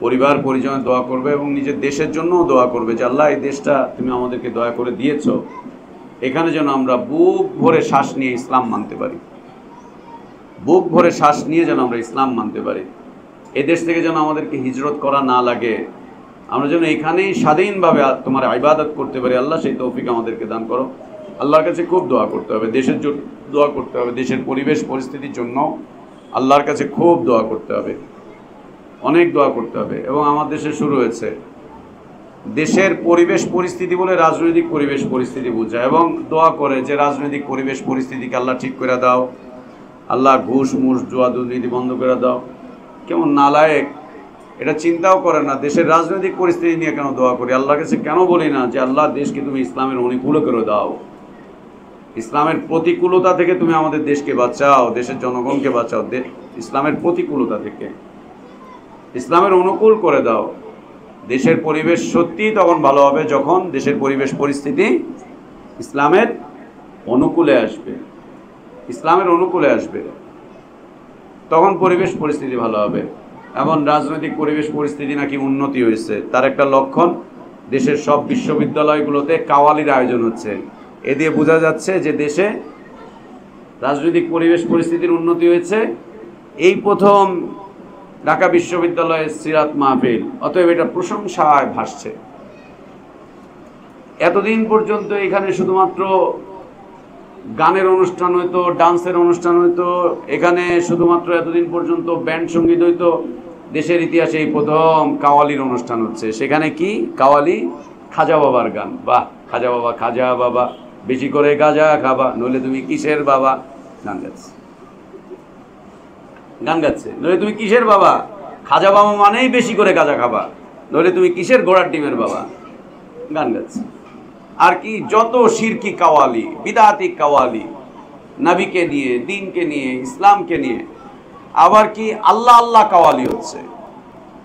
পরিবার পরিজনের দোয়া করবে এবং নিজের দেশের জন্যও দোয়া করবে যে আল্লাহ এই দেশটা তুমি আমাদেরকে দয়া করে দিয়েছ, এখানে যেন আমরা বুক ভরে শ্বাস নিয়ে ইসলাম মানতে পারি, বুক ভরে শ্বাস নিয়ে যেন আমরা ইসলাম মানতে পারি। এদেশ থেকে যেন আমাদেরকে হিজরত করা না লাগে, আমরা যেন এখানেই স্বাধীনভাবে তোমার ইবাদত করতে পারি। আল্লাহ সেই তৌফিক আমাদেরকে দান করো। আল্লাহর কাছে খুব দোয়া করতে হবে, দেশের জন্য দোয়া করতে হবে, দেশের পরিবেশ পরিস্থিতির জন্য আল্লাহর কাছে খুব দোয়া করতে হবে, অনেক দোয়া করতে হবে। এবং আমার দেশে শুরু হয়েছে, দেশের পরিবেশ পরিস্থিতি বলে রাজনৈতিক পরিবেশ পরিস্থিতি বোঝায়, এবং দোয়া করে যে রাজনৈতিক পরিবেশ পরিস্থিতিকে আল্লাহ ঠিক করে দাও, আল্লাহ ঘুষ মুষ জুয়া দুর্নীতি বন্ধ করে দাও। কেমন নালায়েক, এটা চিন্তাও করে না দেশের রাজনৈতিক পরিস্থিতি নিয়ে কেন দোয়া করি। আল্লাহর কাছে কেন বলি না যে আল্লাহ দেশকে তুমি ইসলামের অনুকূল করে দাও, ইসলামের প্রতিকূলতা থেকে তুমি আমাদের দেশকে বাঁচাও, দেশের জনগণকে বাঁচাও, ইসলামের প্রতিকূলতা থেকে ইসলামের অনুকূল করে দাও। দেশের পরিবেশ সত্যিই তখন ভালো হবে যখন দেশের পরিবেশ পরিস্থিতি ইসলামের অনুকূলে আসবে, ইসলামের অনুকূলে আসবে, তখন পরিবেশ পরিস্থিতি ভালো হবে। এমন রাজনৈতিক পরিবেশ পরিস্থিতি নাকি উন্নতি হয়েছে, তার একটা লক্ষণ দেশের সব বিশ্ববিদ্যালয়গুলোতে কাওয়ালির আয়োজন হচ্ছে। এ দিয়ে বোঝা যাচ্ছে যে দেশে রাজনৈতিক পরিবেশ পরিস্থিতির উন্নতি হয়েছে। এই প্রথম ঢাকা বিশ্ববিদ্যালয়ের সিরাত মাহফিল, অতএব এটা প্রশংসায় ভাসছে। এতদিন পর্যন্ত এখানে শুধুমাত্র গানের অনুষ্ঠান হইতো, ডান্সের অনুষ্ঠান হইতো, এখানে শুধুমাত্র এতদিন পর্যন্ত ব্যান্ড সঙ্গীত হইতো। দেশের ইতিহাসে এই প্রথম কাওয়ালির অনুষ্ঠান হচ্ছে। সেখানে কি কাওয়ালি? খাজা বাবার গান। বাহ, খাজা বাবা, খাজা বাবা বেশি করে গাজা খাবা, নইলে তুমি কিসের বাবা। গান গাচ্ছে, গান গাচ্ছে, নইলে তুমি কিসের বাবা। খাজা বাবা মানেই বেশি করে গাজা খাবা, নইলে তুমি কিসের ঘোড়ার ডিমের বাবা। গান গাচ্ছে। আর কি যত শিরকি কাওয়ালি, বিদআতি কাওয়ালি, নবীকে নিয়ে, দ্বীনকে নিয়ে, ইসলামকে নিয়ে। আবার কি আল্লাহ আল্লাহ কাওয়ালি হচ্ছে,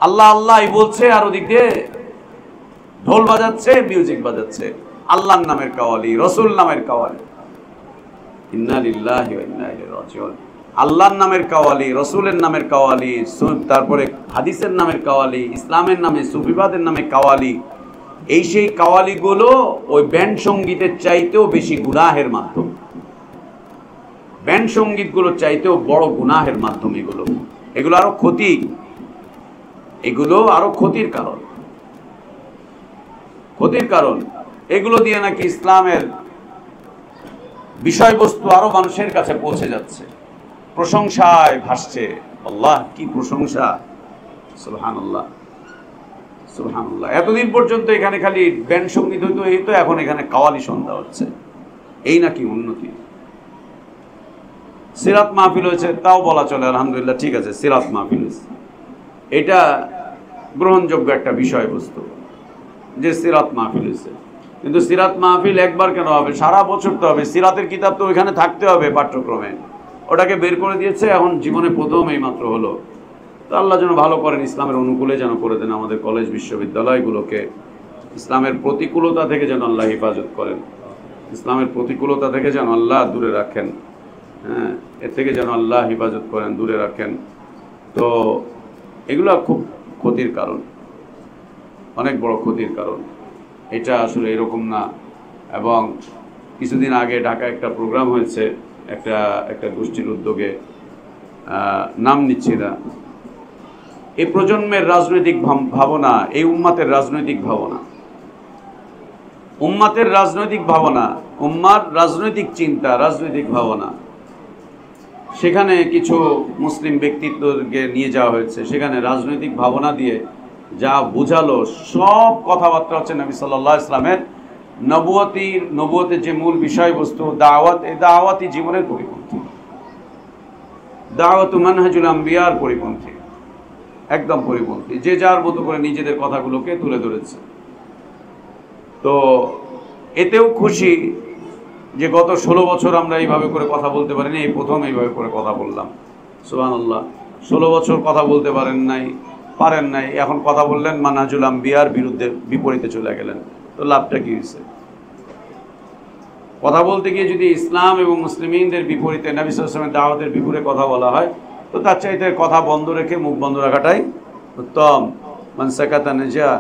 আল্লাহ আল্লাহ বলছে, আর ওদিক দিয়ে ঢোল বাজাচ্ছে, মিউজিক বাজাচ্ছে। আল্লাহর নামের কাওয়ালি, রসুল নামের কাওয়ালি। ইন্না লিল্লাহি ওয়া ইন্না ইলাইহি রাজিউন। আল্লাহর নামের কাওয়ালি, রসুলের নামের কাওয়ালি, তারপরে হাদিসের নামের কাওয়ালি, ইসলামের নামে, সুফিবাদের নামে কাওয়ালি। এই সেই কাওয়ালিগুলো ওই ব্যান্ড সঙ্গীতের চাইতেও বেশি গুনাহের মাধ্যম, ব্যান্ড সঙ্গীতগুলোর চাইতেও বড় গুনাহের মাধ্যম এগুলো। এগুলো আরো ক্ষতি, এগুলো আরো ক্ষতির কারণ, ক্ষতির কারণ। এগুলো দিয়ে নাকি ইসলামের বিষয়বস্তু আরো মানুষের কাছে পৌঁছে যাচ্ছে, প্রশংসায় ভাসছে। আল্লাহ কি প্রশংসা, সুবহানাল্লাহ, সুবহানাল্লাহ। এতদিন পর্যন্ত এখানে খালি ব্যান্ড সঙ্গীত হইতো, এই তো এখন এখানে কাওয়ালি সন্ধ্যা হচ্ছে। এই নাকি উন্নতি। সিরাত মাহফিল হয়েছে, তাও বলা চলে, আলহামদুলিল্লাহ, ঠিক আছে, সিরাত মাহফিল হয়েছে, এটা গ্রহণযোগ্য একটা বিষয়বস্তু যে সিরাত মাহফিল হয়েছে। কিন্তু সিরাত মাহফিল একবার কেন হবে? সারা বছর তো হবে। সিরাতের কিতাব তো ওইখানে থাকতে হবে পাঠ্যক্রমে, ওটাকে বের করে দিয়েছে এখন জীবনে প্রথম এই মাত্র হলো। তো আল্লাহ যেন ভালো করেন, ইসলামের অনুকূলে যেন করে দেন আমাদের কলেজ বিশ্ববিদ্যালয়গুলোকে। ইসলামের প্রতিকূলতা থেকে যেন আল্লাহ হেফাজত করেন, ইসলামের প্রতিকূলতা থেকে যেন আল্লাহ দূরে রাখেন। হ্যাঁ, এর থেকে যেন আল্লাহ হেফাজত করেন, দূরে রাখেন। তো এগুলো খুব ক্ষতির কারণ, অনেক বড় ক্ষতির কারণ। এটা আসলে এরকম না। এবং কিছুদিন আগে ঢাকায় একটা প্রোগ্রাম হয়েছে, একটা গোষ্ঠীর উদ্যোগে, নাম নিচ্ছি না। এই প্রজন্মের রাজনৈতিক ভাবনা, এই উম্মাতের রাজনৈতিক ভাবনা, উম্মাতের রাজনৈতিক ভাবনা, উম্মার রাজনৈতিক চিন্তা, রাজনৈতিক ভাবনা, সেখানে কিছু মুসলিম ব্যক্তিত্বকে নিয়ে যাওয়া হয়েছে। সেখানে রাজনৈতিক ভাবনা দিয়ে যা বুঝালো, সব কথাবার্তা হচ্ছে নবী সাল্লাল্লাহু আলাইহি ওয়াসাল্লামের নবুয়তের যে মূল বিষয়বস্তু দাওয়াত, এই দাওয়াতি জীবনের পরিপন্থী, দাওয়াতু মানহাজুল আম্বিয়ার পরিপন্থী, একদম পরিপন্থী। যে যার মতো করে নিজেদের কথাগুলোকে তুলে ধরেছে। তো এতেও খুশি যে গত 16 বছর আমরা এইভাবে করে কথা বলতে পারিনি, এই প্রথম এইভাবে করে কথা বললাম। সুবহানাল্লাহ, 16 বছর কথা বলতে পারেন নাই, এখন কথা বললেন মানহাজুল আম্বিয়ার বিপরীতে চলে গেলেন। তো লাভটা কি হয়েছে? কথা বলতে গিয়ে যদি ইসলাম এবং মুসলিমিনদের বিপরীতে, নবী সাল্লাল্লাহু আলাইহি ওয়াসাল্লামের দাওয়াতের বিপরীতে কথা বলা হয়, তো তার চাইতে কথা বন্ধ রেখে, মুখ বন্ধ রাখাটাই উত্তম। মান সাকাতা নাজা,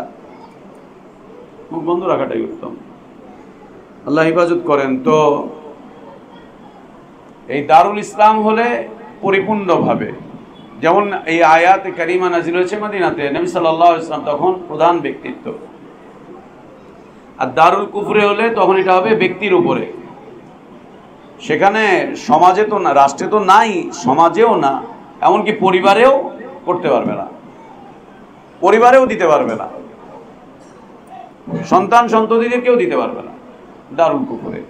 মুখ বন্ধ রাখাটাই উত্তম। আল্লাহ হেফাজত করেন। তো এই দারুল ইসলাম হলে পরিপূর্ণভাবে, যেমন এই আয়াতে কারিমা নাজিল হয়েছে মদিনাতে, নবী সাল্লাল্লাহু আলাইহি ওয়াসাল্লাম তখন প্রধান ব্যক্তিত্ব। আর দারুল কুফরে হলে তখন এটা হবে ব্যক্তির উপরে। সেখানে সমাজে তো না, রাষ্ট্রে তো নাই, সমাজেও না, এমনকি পরিবারেও করতে পারবে না, পরিবারেও দিতে পারবে না, সন্তান সন্ততিদেরকেও দিতে পারবে না দারুল কুফরে।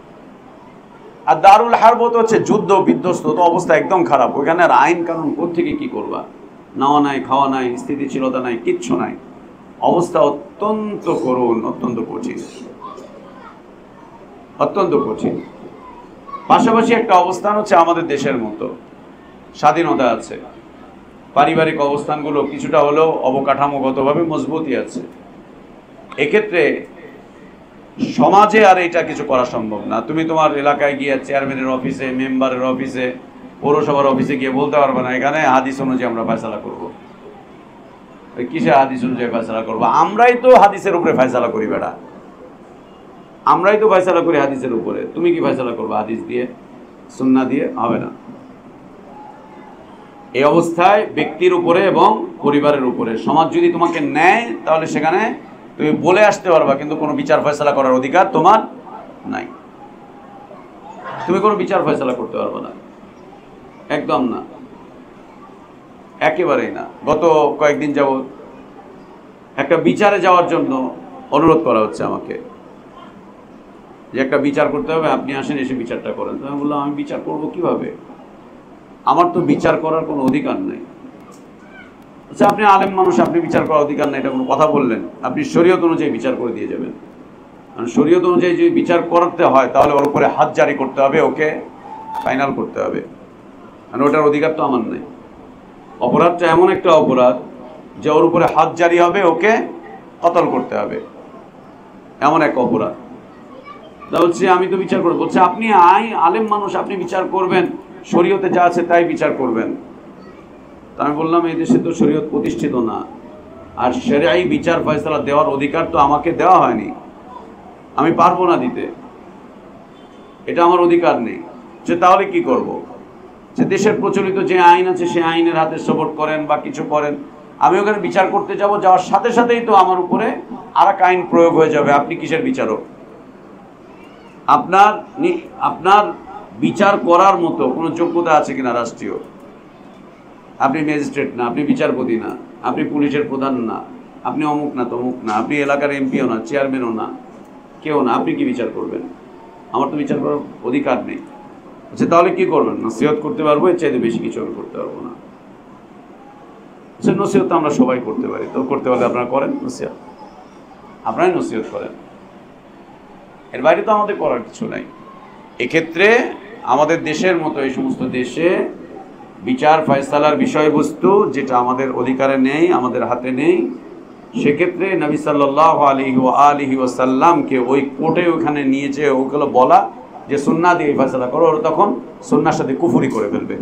আর দারুল হারব তো হচ্ছে যুদ্ধ বিধ্বস্ত, তো অবস্থা একদম খারাপ। ওইখানে আর আইন কানুন কোত্থেকে কি করবা, নেওয়া নাই, খাওয়া নাই, স্থিতিশীলতা নাই, কিচ্ছু নাই, অবস্থা অত্যন্ত করুণ, অত্যন্ত কঠিন, অত্যন্ত কঠিন। পাশাপাশি একটা অবস্থান হচ্ছে আমাদের দেশের মতো, স্বাধীনতা আছে, পারিবারিক অবস্থানগুলো কিছুটা হলেও অবকাঠামোগতভাবে মজবুতই আছে। এক্ষেত্রে সমাজে আর এটা কিছু করা সম্ভব না। তুমি তোমার এলাকায় গিয়ে চেয়ারম্যানের অফিসে, মেম্বারের অফিসে, পৌরসভার অফিসে গিয়ে বলতে পারবে না এখানে হাদিস অনুযায়ী আমরা ফয়সালা করব। কিসে হাদিস অনুযায়ী ফয়সালা করবো? আমরাই তো হাদিসের উপরে ফয়সালা করি বেটা, আমরাই তো ফয়সালা করি হাদিসের উপরে। তুমি কি ফয়সালা করবে হাদিস দিয়ে, সুন্নাহ দিয়ে? হবে না। এই অবস্থায় ব্যক্তির উপরে এবং পরিবারের উপরে সমাজ যদি তোমাকে নেয়, তাহলে সেখানে তুমি বলে আসতে পারবা, কিন্তু কোনো বিচার ফয়সালা করার অধিকার তোমার নাই। তুমি কোনো বিচার ফয়সালা করতে পারবে না, একদম না, একেবারেই না। গত কয়েকদিন যাবত একটা বিচারে যাওয়ার জন্য অনুরোধ করা হচ্ছে আমাকে, যে একটা বিচার করতে হবে, আপনি আসেন, এসে বিচারটা করেন। তো আমি বললাম, আমি বিচার করব কিভাবে? আমার তো বিচার করার কোনো অধিকার নেই। আচ্ছা, আপনি আলেম মানুষ, আপনি বিচার করার অধিকার নেই, এটা কোনো কথা বললেন? আপনি শরীয়ত অনুযায়ী বিচার করে দিয়ে যাবেন। কারণ শরীয়ত অনুযায়ী যদি বিচার করতে হয়, তাহলে ওর উপরে হাত জারি করতে হবে, ওকে ফাইনাল করতে হবে, কারণ ওটার অধিকার তো আমার নেই। অপরাধটা এমন একটা অপরাধ যে ওর উপরে হাত জারি হবে, ওকে কতল করতে হবে, এমন এক অপরাধ। তা হচ্ছে আমি তো বিচার করবো। বলছে আপনি আলেম মানুষ, আপনি বিচার করবেন, শরীয়তে যা আছে তাই বিচার করবেন। তা আমি বললাম, এই দেশে তো শরীয়ত প্রতিষ্ঠিত না, আর শরীয়ী বিচার ফয়সালা দেওয়ার অধিকার তো আমাকে দেওয়া হয়নি, আমি পারবো না দিতে, এটা আমার অধিকার নেই। যে তাহলে কি করব? যে দেশের প্রচলিত যে আইন আছে সে আইনের হাতে সাপোর্ট করেন বা কিছু করেন, আমি ওখানে বিচার করতে যাব, যাওয়ার সাথে সাথেই তো আমার উপরে আর এক আইন প্রয়োগ হয়ে যাবে। আপনি কিসের বিচারক? আপনার বিচার করার মতো কোনো যোগ্যতা আছে কিনা রাষ্ট্রীয়? আপনি ম্যাজিস্ট্রেট না, আপনি বিচারপতি না, আপনি পুলিশের প্রধান না, আপনি অমুক না তমুক না, আপনি এলাকার এমপিও না, চেয়ারম্যানও না, কেউ না, আপনি কি বিচার করবেন? আমার তো বিচার করার অধিকার নেই। আচ্ছা, তাহলে কি করবেন? নসিহত করতে পারবো, এর চাইতে বেশি কিছু আমি করতে পারবো না। আচ্ছা, নসিহত তো আমরা সবাই করতে পারি, তো করতে পারলে আপনারা করেন নসিহত, আপনারাই নসিহত করেন, এর বাইরে তো আমাদের করার কিছু নাই। এক্ষেত্রে আমাদের দেশের মতো এই সমস্ত দেশে বিচার ফয়সালার বিষয়বস্তু যেটা আমাদের অধিকারে নেই, আমাদের হাতে নেই, সেক্ষেত্রে নবী সাল্লাল্লাহু আলাইহি ওয়াসাল্লামকে ওই কোর্টে ওখানে নিয়ে যেয়ে ওগুলো বলা যে সুন্নাহ দিয়ে ফয়সালা করো, ওরা তখন সুন্নাহর সাথে কুফরি করে ফেলবে।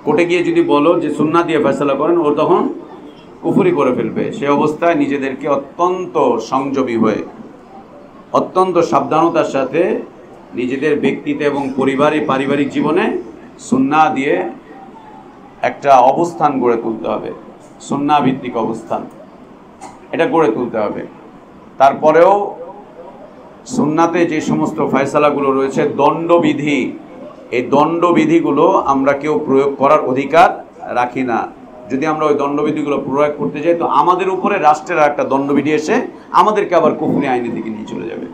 কোর্টে গিয়ে যদি বলো যে সুন্নাহ দিয়ে ফয়সালা করেন, ও তখন কুফরি করে ফেলবে। সে অবস্থায় নিজেদেরকে অত্যন্ত সংযমী হয়ে, অত্যন্ত সাবধানতার সাথে নিজেদের ব্যক্তিত্ব এবং পারিবারিক জীবনে সুন্নাহ দিয়ে একটা অবস্থান গড়ে তুলতে হবে, সুন্নাহ ভিত্তিক অবস্থান, এটা গড়ে তুলতে হবে। তারপরেও সুন্নাতে যে সমস্ত ফয়সালাগুলো রয়েছে, দণ্ডবিধি, এই দণ্ডবিধিগুলো আমরা কেউ প্রয়োগ করার অধিকার রাখি না। যদি আমরা ওই দণ্ডবিধিগুলো প্রয়োগ করতে যাই, তো আমাদের উপরে রাষ্ট্রের একটা দণ্ডবিধি এসে আমাদেরকে আবার কুফরি আইনের দিকে নিয়ে চলে যাবে,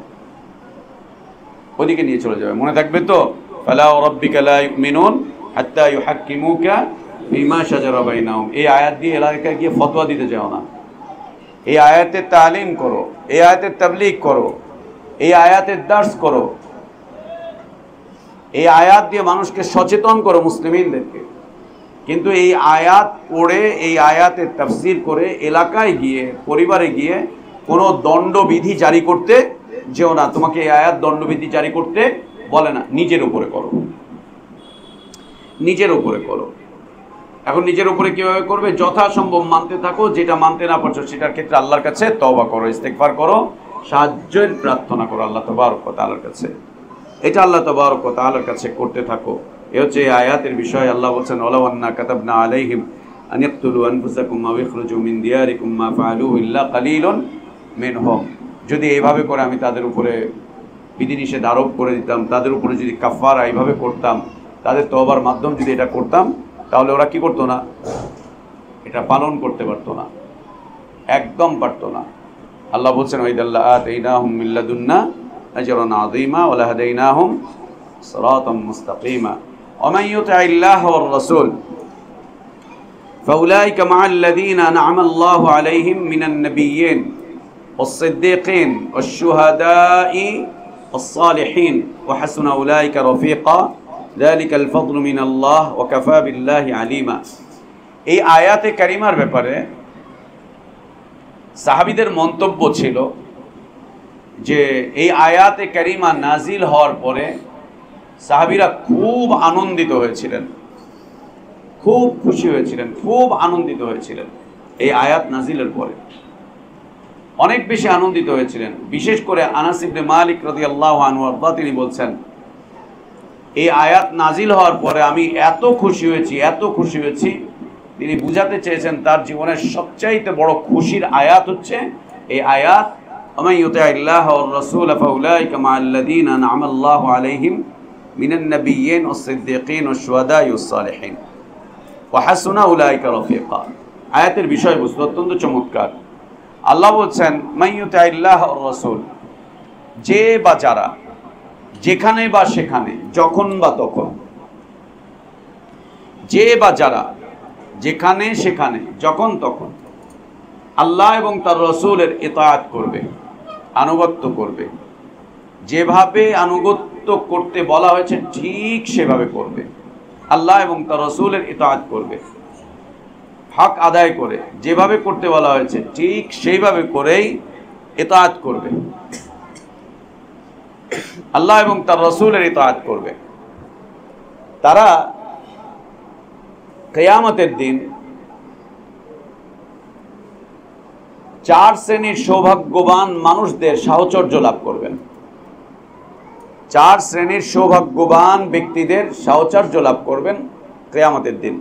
ওদিকে নিয়ে চলে যাবে। মনে থাকবে তো, ফালা রাব্বিকা লা ইউমিনুন হাত্তা ইউহাক্কিমুকা ফীমা শাজারা বাইনাহুম। এই আয়াত দিয়ে এলাকায় গিয়ে ফতোয়া দিতে যাও না, এই আয়াতের তালিম করো, এই আয়াতের তাবলীগ করো, এই আয়াতের দার্স করো, এই আয়াত দিয়ে মানুষকে সচেতন করো, মুসলিমিনদেরকে। কিন্তু এই আয়াত পড়ে, এই আয়াতের তাফসীর করে এলাকায় গিয়ে, পরিবারে গিয়ে কোনো দণ্ডবিধি জারি করতে যেও না। তোমাকে এই আয়াত দণ্ডবিধি জারি করতে বলে না, নিজের উপরে করো, নিজের উপরে করো। এখন নিজের উপরে কিভাবে করবে? যথাসম্ভব মানতে থাকো, যেটা মানতে না পারছো সেটার ক্ষেত্রে আল্লাহর কাছে তওবা করো, ইস্তেগফার করো, সাহায্যের প্রার্থনা করো আল্লাহ তাবারক ওয়া তাআলার কাছে। এটা আল্লাহ তাবারক ওয়া তাআলার কাছে করতে থাকো। এ হচ্ছে এই আয়াতের বিষয়। আল্লাহ বলছেন ওয়ালাউ আন্না কাতাবনা আলাইহিম আন ইয়াকতুলু আনফুসাকুম আও ইখরুজু মিন দিয়ারিকুম মা ফাআলুহু ইল্লা কালিলুন মিনহুম। যদি এইভাবে করে আমি তাদের উপরে বিধিনিষেধ আরোপ করে দিতাম, তাদের উপরে যদি কাফারা এইভাবে করতাম, তাদের তওবার মাধ্যম যদি এটা করতাম, তাহলে ওরা কি করতো না? এটা পালন করতে পারতো না, একদম পারতো না। আল্লাহ বলছেন ওয়াইদাল্লা আতাইনাহুম মিন লাদুন্না আজরান আযীমা ওয়া লাহাদাইনাহুম সিরাতাম মুস্তাকিমা ওয়া মান ইউতি'ইল্লাহা ওয়ার রাসূল ফাউলাইকা মা'আল্লাযীনা আন'আমা আল্লাহু আলাইহিম মিনান নাবিয়্যিন ওয়াস-সিদ্দীকিন ওয়াশ-শুহাদা'i ওয়াস-সালিহিন ওয়া হাসুনা উলাইকা রাফীকা যালিকাল ফাদলু মিনাল্লাহ ওয়া কাফা বিল্লাহি আলীমা। এই আয়াতে কারিমার ব্যাপারে সাহাবীদের মন্তব্য ছিল যে এই আয়াতে কারিমা নাজিল হওয়ার পরে সাহাবীরা খুব আনন্দিত হয়েছিলেন, খুব খুশি হয়েছিলেন, খুব আনন্দিত হয়েছিলেন। এই আয়াত নাজিলের পরে অনেক বেশি আনন্দিত হয়েছিলেন। বিশেষ করে আনাস ইবনে মালিক রাদিয়াল্লাহু আনহু তিনি বলছেন এই আয়াত নাজিল হওয়ার পরে আমি এত খুশি হয়েছি, এত খুশি হয়েছি। তিনি বুঝাতে চেয়েছেন তার জীবনের সবচাইতে বড় খুশির আয়াত হচ্ছে এই আয়াত ওয়া ইউতি'ইল্লাহা ওয়ার রাসূল ফাউলাইকা মা'আল্লাযীনা আন'আমা আল্লাহু আলাইহিম মিনান নাবিয়্যিন ওয়াস-সিদ্দীকিন ওয়াশ-শুহাদা'i ওয়াস-সালিহিন ওয়া হাসুনা উলাইকা রাফীকা। আয়াতের বিষয়বস্তু অত্যন্ত চমৎকার। আল্লাহ বলছেন মান ইউতি'ইল্লাহা ওয়ার রাসূল, যে বা যারা যেখানে বা সেখানে যখন বা তখন, যে বা যারা যেখানে সেখানে যখন তখন আল্লাহ এবং তার রসুলের ইতাআত করবে, আনুগত্য করবে, যেভাবে আনুগত্য করতে বলা হয়েছে ঠিক সেভাবে করবে, আল্লাহ এবং তার রসুলের ইতাআত করবে, হক আদায় করে যেভাবে করতে বলা হয়েছে ঠিক সেইভাবে করেই ইতাআত করবে, আল্লাহ এবং তার রসুলের ইতাআত করবে। তারা কিয়ামতের দিন চার শ্রেণীর সৌভাগ্যবান মানুষদের সাহচর্য লাভ করবেন। চার শ্রেণীর সৌভাগ্যবান ব্যক্তিদের সাহচর্য লাভ করবেন কিয়ামতের দিন।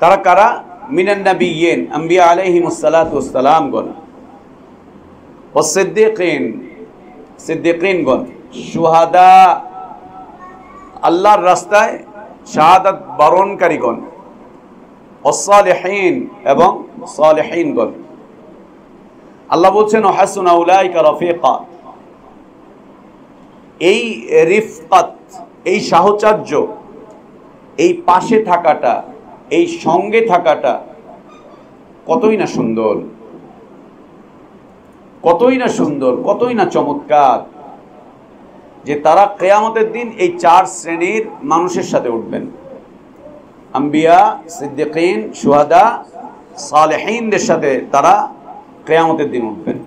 তারা কারা? মিনান নাবিয়্যিন, আম্বিয়া আলাইহিমুস সালাতু ওয়াস সালামগণ, ওয়াস-সিদ্দীকিন, সিদ্দীকিনগণ, শুহাদা, আল্লাহর রাস্তায় শাহাদাত বরণকারীগণ, ওয়াস-সালিহিন এবং সালিহিনগণ। আল্লাহ বলছেন ওয়া হাসুনা উলাইকা রাফীকা। এই রিফকাত, এই সাহচর্য, এই পাশে থাকাটা, এই সঙ্গে থাকাটা কতই না সুন্দর, কতই না সুন্দর, কতই না চমৎকার যে তারা কিয়ামতের দিন এই চার শ্রেণীর মানুষের সাথে উঠবেন। আম্বিয়া, সিদ্দীকিন, শুহাদা, সালেহিনদের সাথে তারা কিয়ামতের দিন উঠবেন।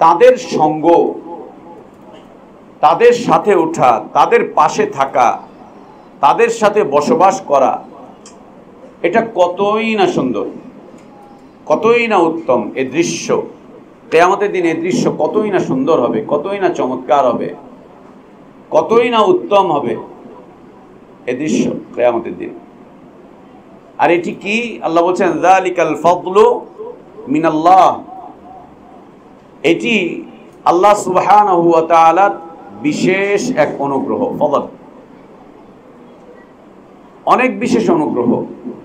তাদের সঙ্গ, তাদের সাথে ওঠা, তাদের পাশে থাকা, তাদের সাথে বসবাস করা, এটা কতই না সুন্দর, কতই না উত্তম। এ দৃশ্য কিয়ামতের দিন, এ দৃশ্য কতই না সুন্দর হবে, কতই না চমৎকার হবে, কতই না উত্তম হবে এ দৃশ্য কিয়ামতের দিন। আর এটি কি? আল্লাহ বলছেন যালিকাল ফাদলু মিনাল্লাহ। এটি আল্লাহ সুবহানাহু ওয়া তাআলার বিশেষ এক অনুগ্রহ, ফদল, অনেক বিশেষ অনুগ্রহ,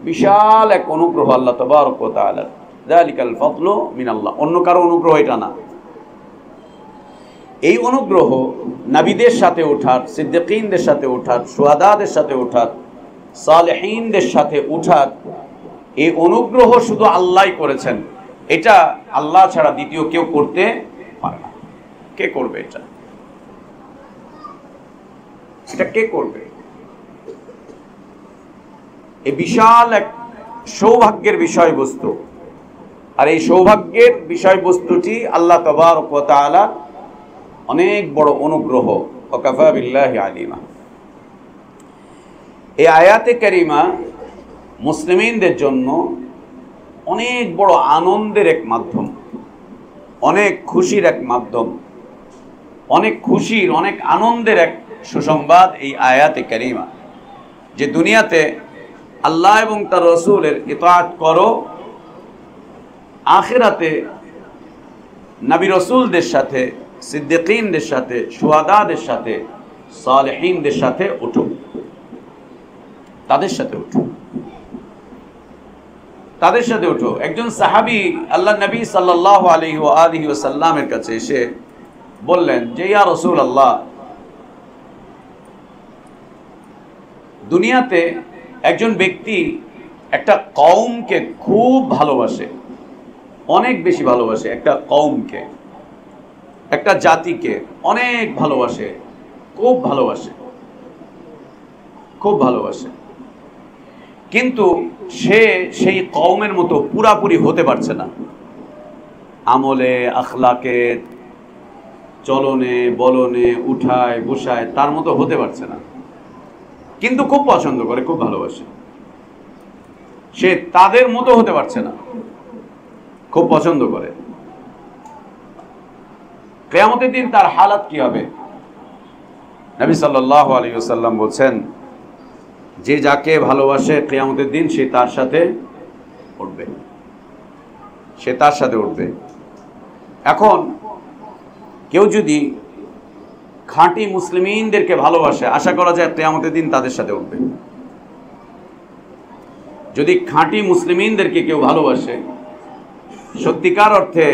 বিশাল এক অনুগ্রহ আল্লাহ তাবারক ওয়া তাআলার। যালিকাল ফাদলু মিনাল্লাহ, অন্য কারো অনুগ্রহ এটা না। এই অনুগ্রহ নবীদের সাথে ওঠার, সিদ্দীকিনদের সাথে ওঠার, শুহাদাদের সাথে ওঠার, সালেহিনদের সাথে ওঠার, এই অনুগ্রহ শুধু আল্লাহই করেছেন। এটা আল্লাহ ছাড়া দ্বিতীয় কেউ করতে পারে না। কে করবে এটা? এটা কে করবে? এই বিশাল এক সৌভাগ্যের বিষয়বস্তু। আর এই সৌভাগ্যের বিষয়বস্তুটি আল্লাহ তাবারক ওয়া তাআলা অনেক বড় অনুগ্রহ। ওয়া কাফা বিল্লাহি আলিমা। এই আয়াতে কারিমা মুসলিমিনদের জন্য অনেক বড় আনন্দের এক মাধ্যম, অনেক খুশির এক মাধ্যম, অনেক খুশির অনেক আনন্দের এক সুসংবাদ এই আয়াতে কারিমা, যে দুনিয়াতে আল্লাহ এবং তার রসুলের ইতাআত করো, আখিরাতে নবী রসুলদের সাথে, সিদ্দিকীনদের সাথে, শুহাদাদের সাথে, সালেহীনদের সাথে উঠো, তাদের সাথে উঠো, তাদের সাথে উঠো। একজন সাহাবী আল্লাহ নবী সাল্লাল্লাহু আলাইহি ওয়া আলিহি ওয়াসাল্লামের কাছে এসে বললেন যে ইয়া রাসূলুল্লাহ, দুনিয়াতে একজন ব্যক্তি একটা কওমকে খুব ভালোবাসে, অনেক বেশি ভালোবাসে, একটা কওমকে, একটা জাতিকে অনেক ভালোবাসে, খুব ভালোবাসে, খুব ভালোবাসে, কিন্তু সে সেই কওমের মতো পুরাপুরি হতে পারছে না, আমলে, আখলাকে, চলনে, বলনে, উঠায় বসায় তার মতো হতে পারছে না, কিন্তু খুব পছন্দ করে, খুব ভালোবাসে। সে তাদের মতো হতে পারছে না, খুব পছন্দ করে। কিয়ামতের দিন তার হালাত কি হবে? নবী সাল্লাল্লাহু আলাইহি ওয়াসাল্লাম বলছেন, যে যাকে ভালোবাসে কিয়ামতের দিন সে তার সাথে উঠবে, সে তার সাথে উঠবে। এখন কেউ যদি খাঁটি মুসলিমিনদেরকে ভালোবাসে, আশা করা যায় কিয়ামতের দিন তাদের সাথে উঠবে। যদি খাঁটি মুসলিমিনদেরকে কেউ ভালোবাসে, সত্যিকার অর্থে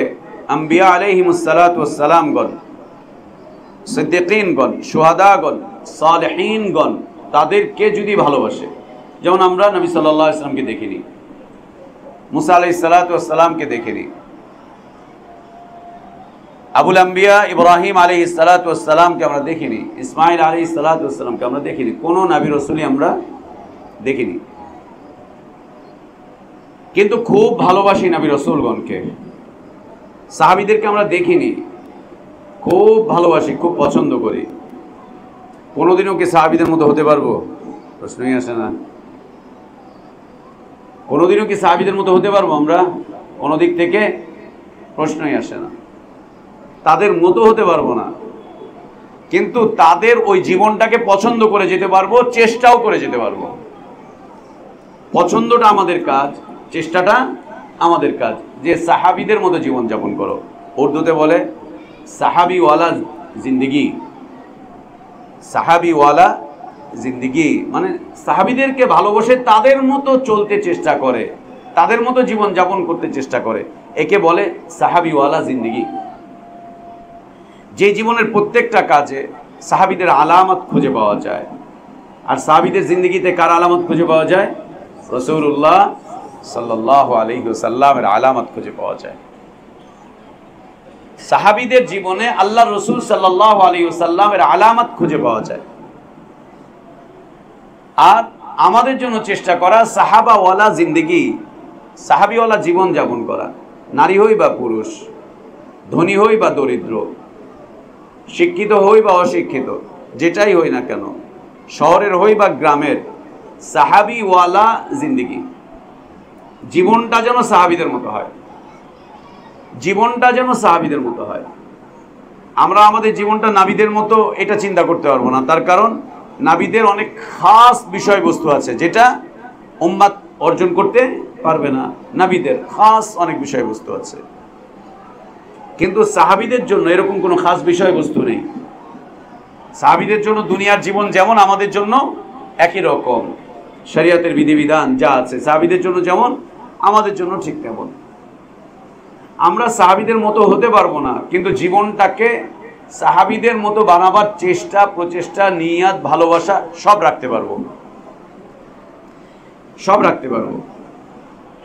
আম্বিয়া আলাইহিমুস সালাতু ওয়াস সালামগণ, সিদ্দিকীনগণ, শুহাদাগণ, সালেহীনগণ, তাদেরকে যদি ভালোবাসে, যেমন আমরা নবী সাল্লাল্লাহু আলাইহি ওয়াসাল্লামকে দেখিনি, মুসা আলাইহিস সালাতু ওয়াস সালামকে দেখিনি, আবুল আম্বিয়া ইব্রাহিম আলাইহিস সালাতু ওয়াস সালামকে আমরা দেখিনি, ইসমাঈল আলাইহিস সালাতু ওয়াস সালামকে আমরা দেখিনি, কোনো নবী রাসূলই আমরা দেখিনি, কিন্তু খুব ভালোবাসি নবী রাসূলগণকে। সাহাবীদেরকে আমরা দেখিনি, খুব ভালোবাসি, খুব পছন্দ করি। কোনোদিনও কি সাহাবীদের মতো হতে পারবো? প্রশ্নই আসে না। কোনোদিনও কি সাহাবীদের মতো হতে পারবো আমরা? কোনো দিক থেকে প্রশ্নই আসে না। তাদের মতো হতে পারবো না, কিন্তু তাদের ওই জীবনটাকে পছন্দ করে যেতে পারবো, চেষ্টাও করে যেতে পারবো। পছন্দটা আমাদের কাজ, চেষ্টাটা আমাদের কাজ। যে সাহাবীদের মতো জীবনযাপন করো, উর্দুতে বলে সাহাবিওয়ালা জিন্দিগি, সাহাবিওয়ালা জিন্দিগি মানে সাহাবীদেরকে ভালোবাসে, তাদের মতো চলতে চেষ্টা করে, তাদের মতো জীবনযাপন করতে চেষ্টা করে, একে বলে সাহাবিওয়ালা জিন্দিগি। যে জীবনের প্রত্যেকটা কাজে সাহাবীদের আলামত খুঁজে পাওয়া যায়। আর সাহাবীদের জিন্দিগিতে কার আলামত খুঁজে পাওয়া যায়? রাসূলুল্লাহ সাল্লাল্লাহু আলাইহি ওয়াসাল্লামের আলামত খুঁজে পাওয়া যায়। সাহাবীদের জীবনে আল্লাহর রাসূল সাল্লাল্লাহু আলাইহি ওয়াসাল্লামের আলামত খুঁজে পাওয়া যায়। আর আমাদের জন্য চেষ্টা করা সাহাবাওয়ালা জিন্দেগি, সাহাবীওয়ালা জীবন যাপন করা। নারী হই বা পুরুষ, ধনী হই বা দরিদ্র, শিক্ষিত হই বা অশিক্ষিত, যেটাই হই না কেন, শহরের হই বা গ্রামের, সাহাবীওয়ালা জিন্দেগি। জীবনটা যেন সাহাবীদের মতো হয়, জীবনটা যেন সাহাবীদের মতো হয়। আমরা আমাদের জীবনটা নাবিদের মতো এটা চিন্তা করতে পারবো না, তার কারণ নাবিদের অনেক খাস বিষয়বস্তু আছে যেটা উম্মাত অর্জন করতে পারবে না। নাবিদের খাস অনেক বিষয়বস্তু আছে, কিন্তু সাহাবীদের জন্য এরকম কোনো খাস বিষয়বস্তু নেই। সাহাবীদের জন্য দুনিয়ার জীবন যেমন আমাদের জন্য একই রকম, শরীয়তের বিধিবিধান যা আছে সাহাবীদের জন্য যেমন আমাদের জন্য ঠিক তেমন। আমরা সাহাবীদের মতো হতে পারবো না, কিন্তু জীবনটাকে সাহাবীদের মতো বানাবার চেষ্টা, প্রচেষ্টা, নিয়াত, ভালোবাসা সব রাখতে পারবো, সব রাখতে পারবো।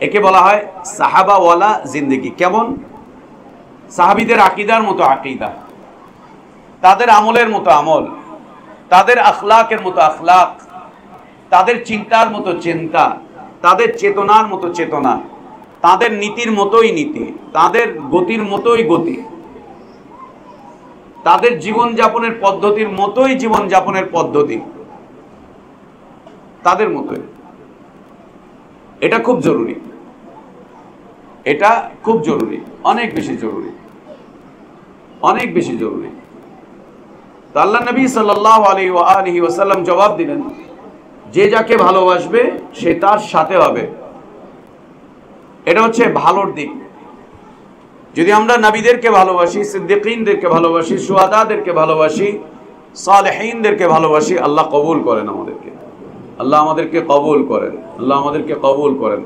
একে বলা হয় সাহাবাওয়ালা জিন্দেগি। কেমন? সাহাবীদের আকীদার মতো আকীদা, তাদের আমলের মতো আমল, তাদের আখলাকের মতো আখলাক, তাদের চিন্তার মতো চিন্তা, তাদের চেতনার মতো চেতনা, তাদের নীতির মতোই নীতি, তাদের গতির মতোই গতি, তাদের জীবনযাপনের পদ্ধতির মতোই জীবনযাপনের পদ্ধতি, তাদের মতোই। এটা খুব জরুরি। এটা খুব জরুরি, অনেক বেশি জরুরি, অনেক বেশি জরুরি। তো আল্লাহ নবী সাল্লাল্লাহু আলাইহি ওয়াসাল্লাম জবাব দিলেন, যে যাকে ভালোবাসবে সে তার সাথে হবে। এটা হচ্ছে ভালোর দিক। যদি আমরা নবীদেরকে ভালোবাসি, সিদ্দিকীনদেরকে ভালোবাসি, শুহাদাদেরকে ভালোবাসি, সালেহীনদেরকে ভালোবাসি, আল্লাহ কবুল করেন আমাদেরকে, আল্লাহ আমাদেরকে কবুল করেন, আল্লাহ আমাদেরকে কবুল করেন,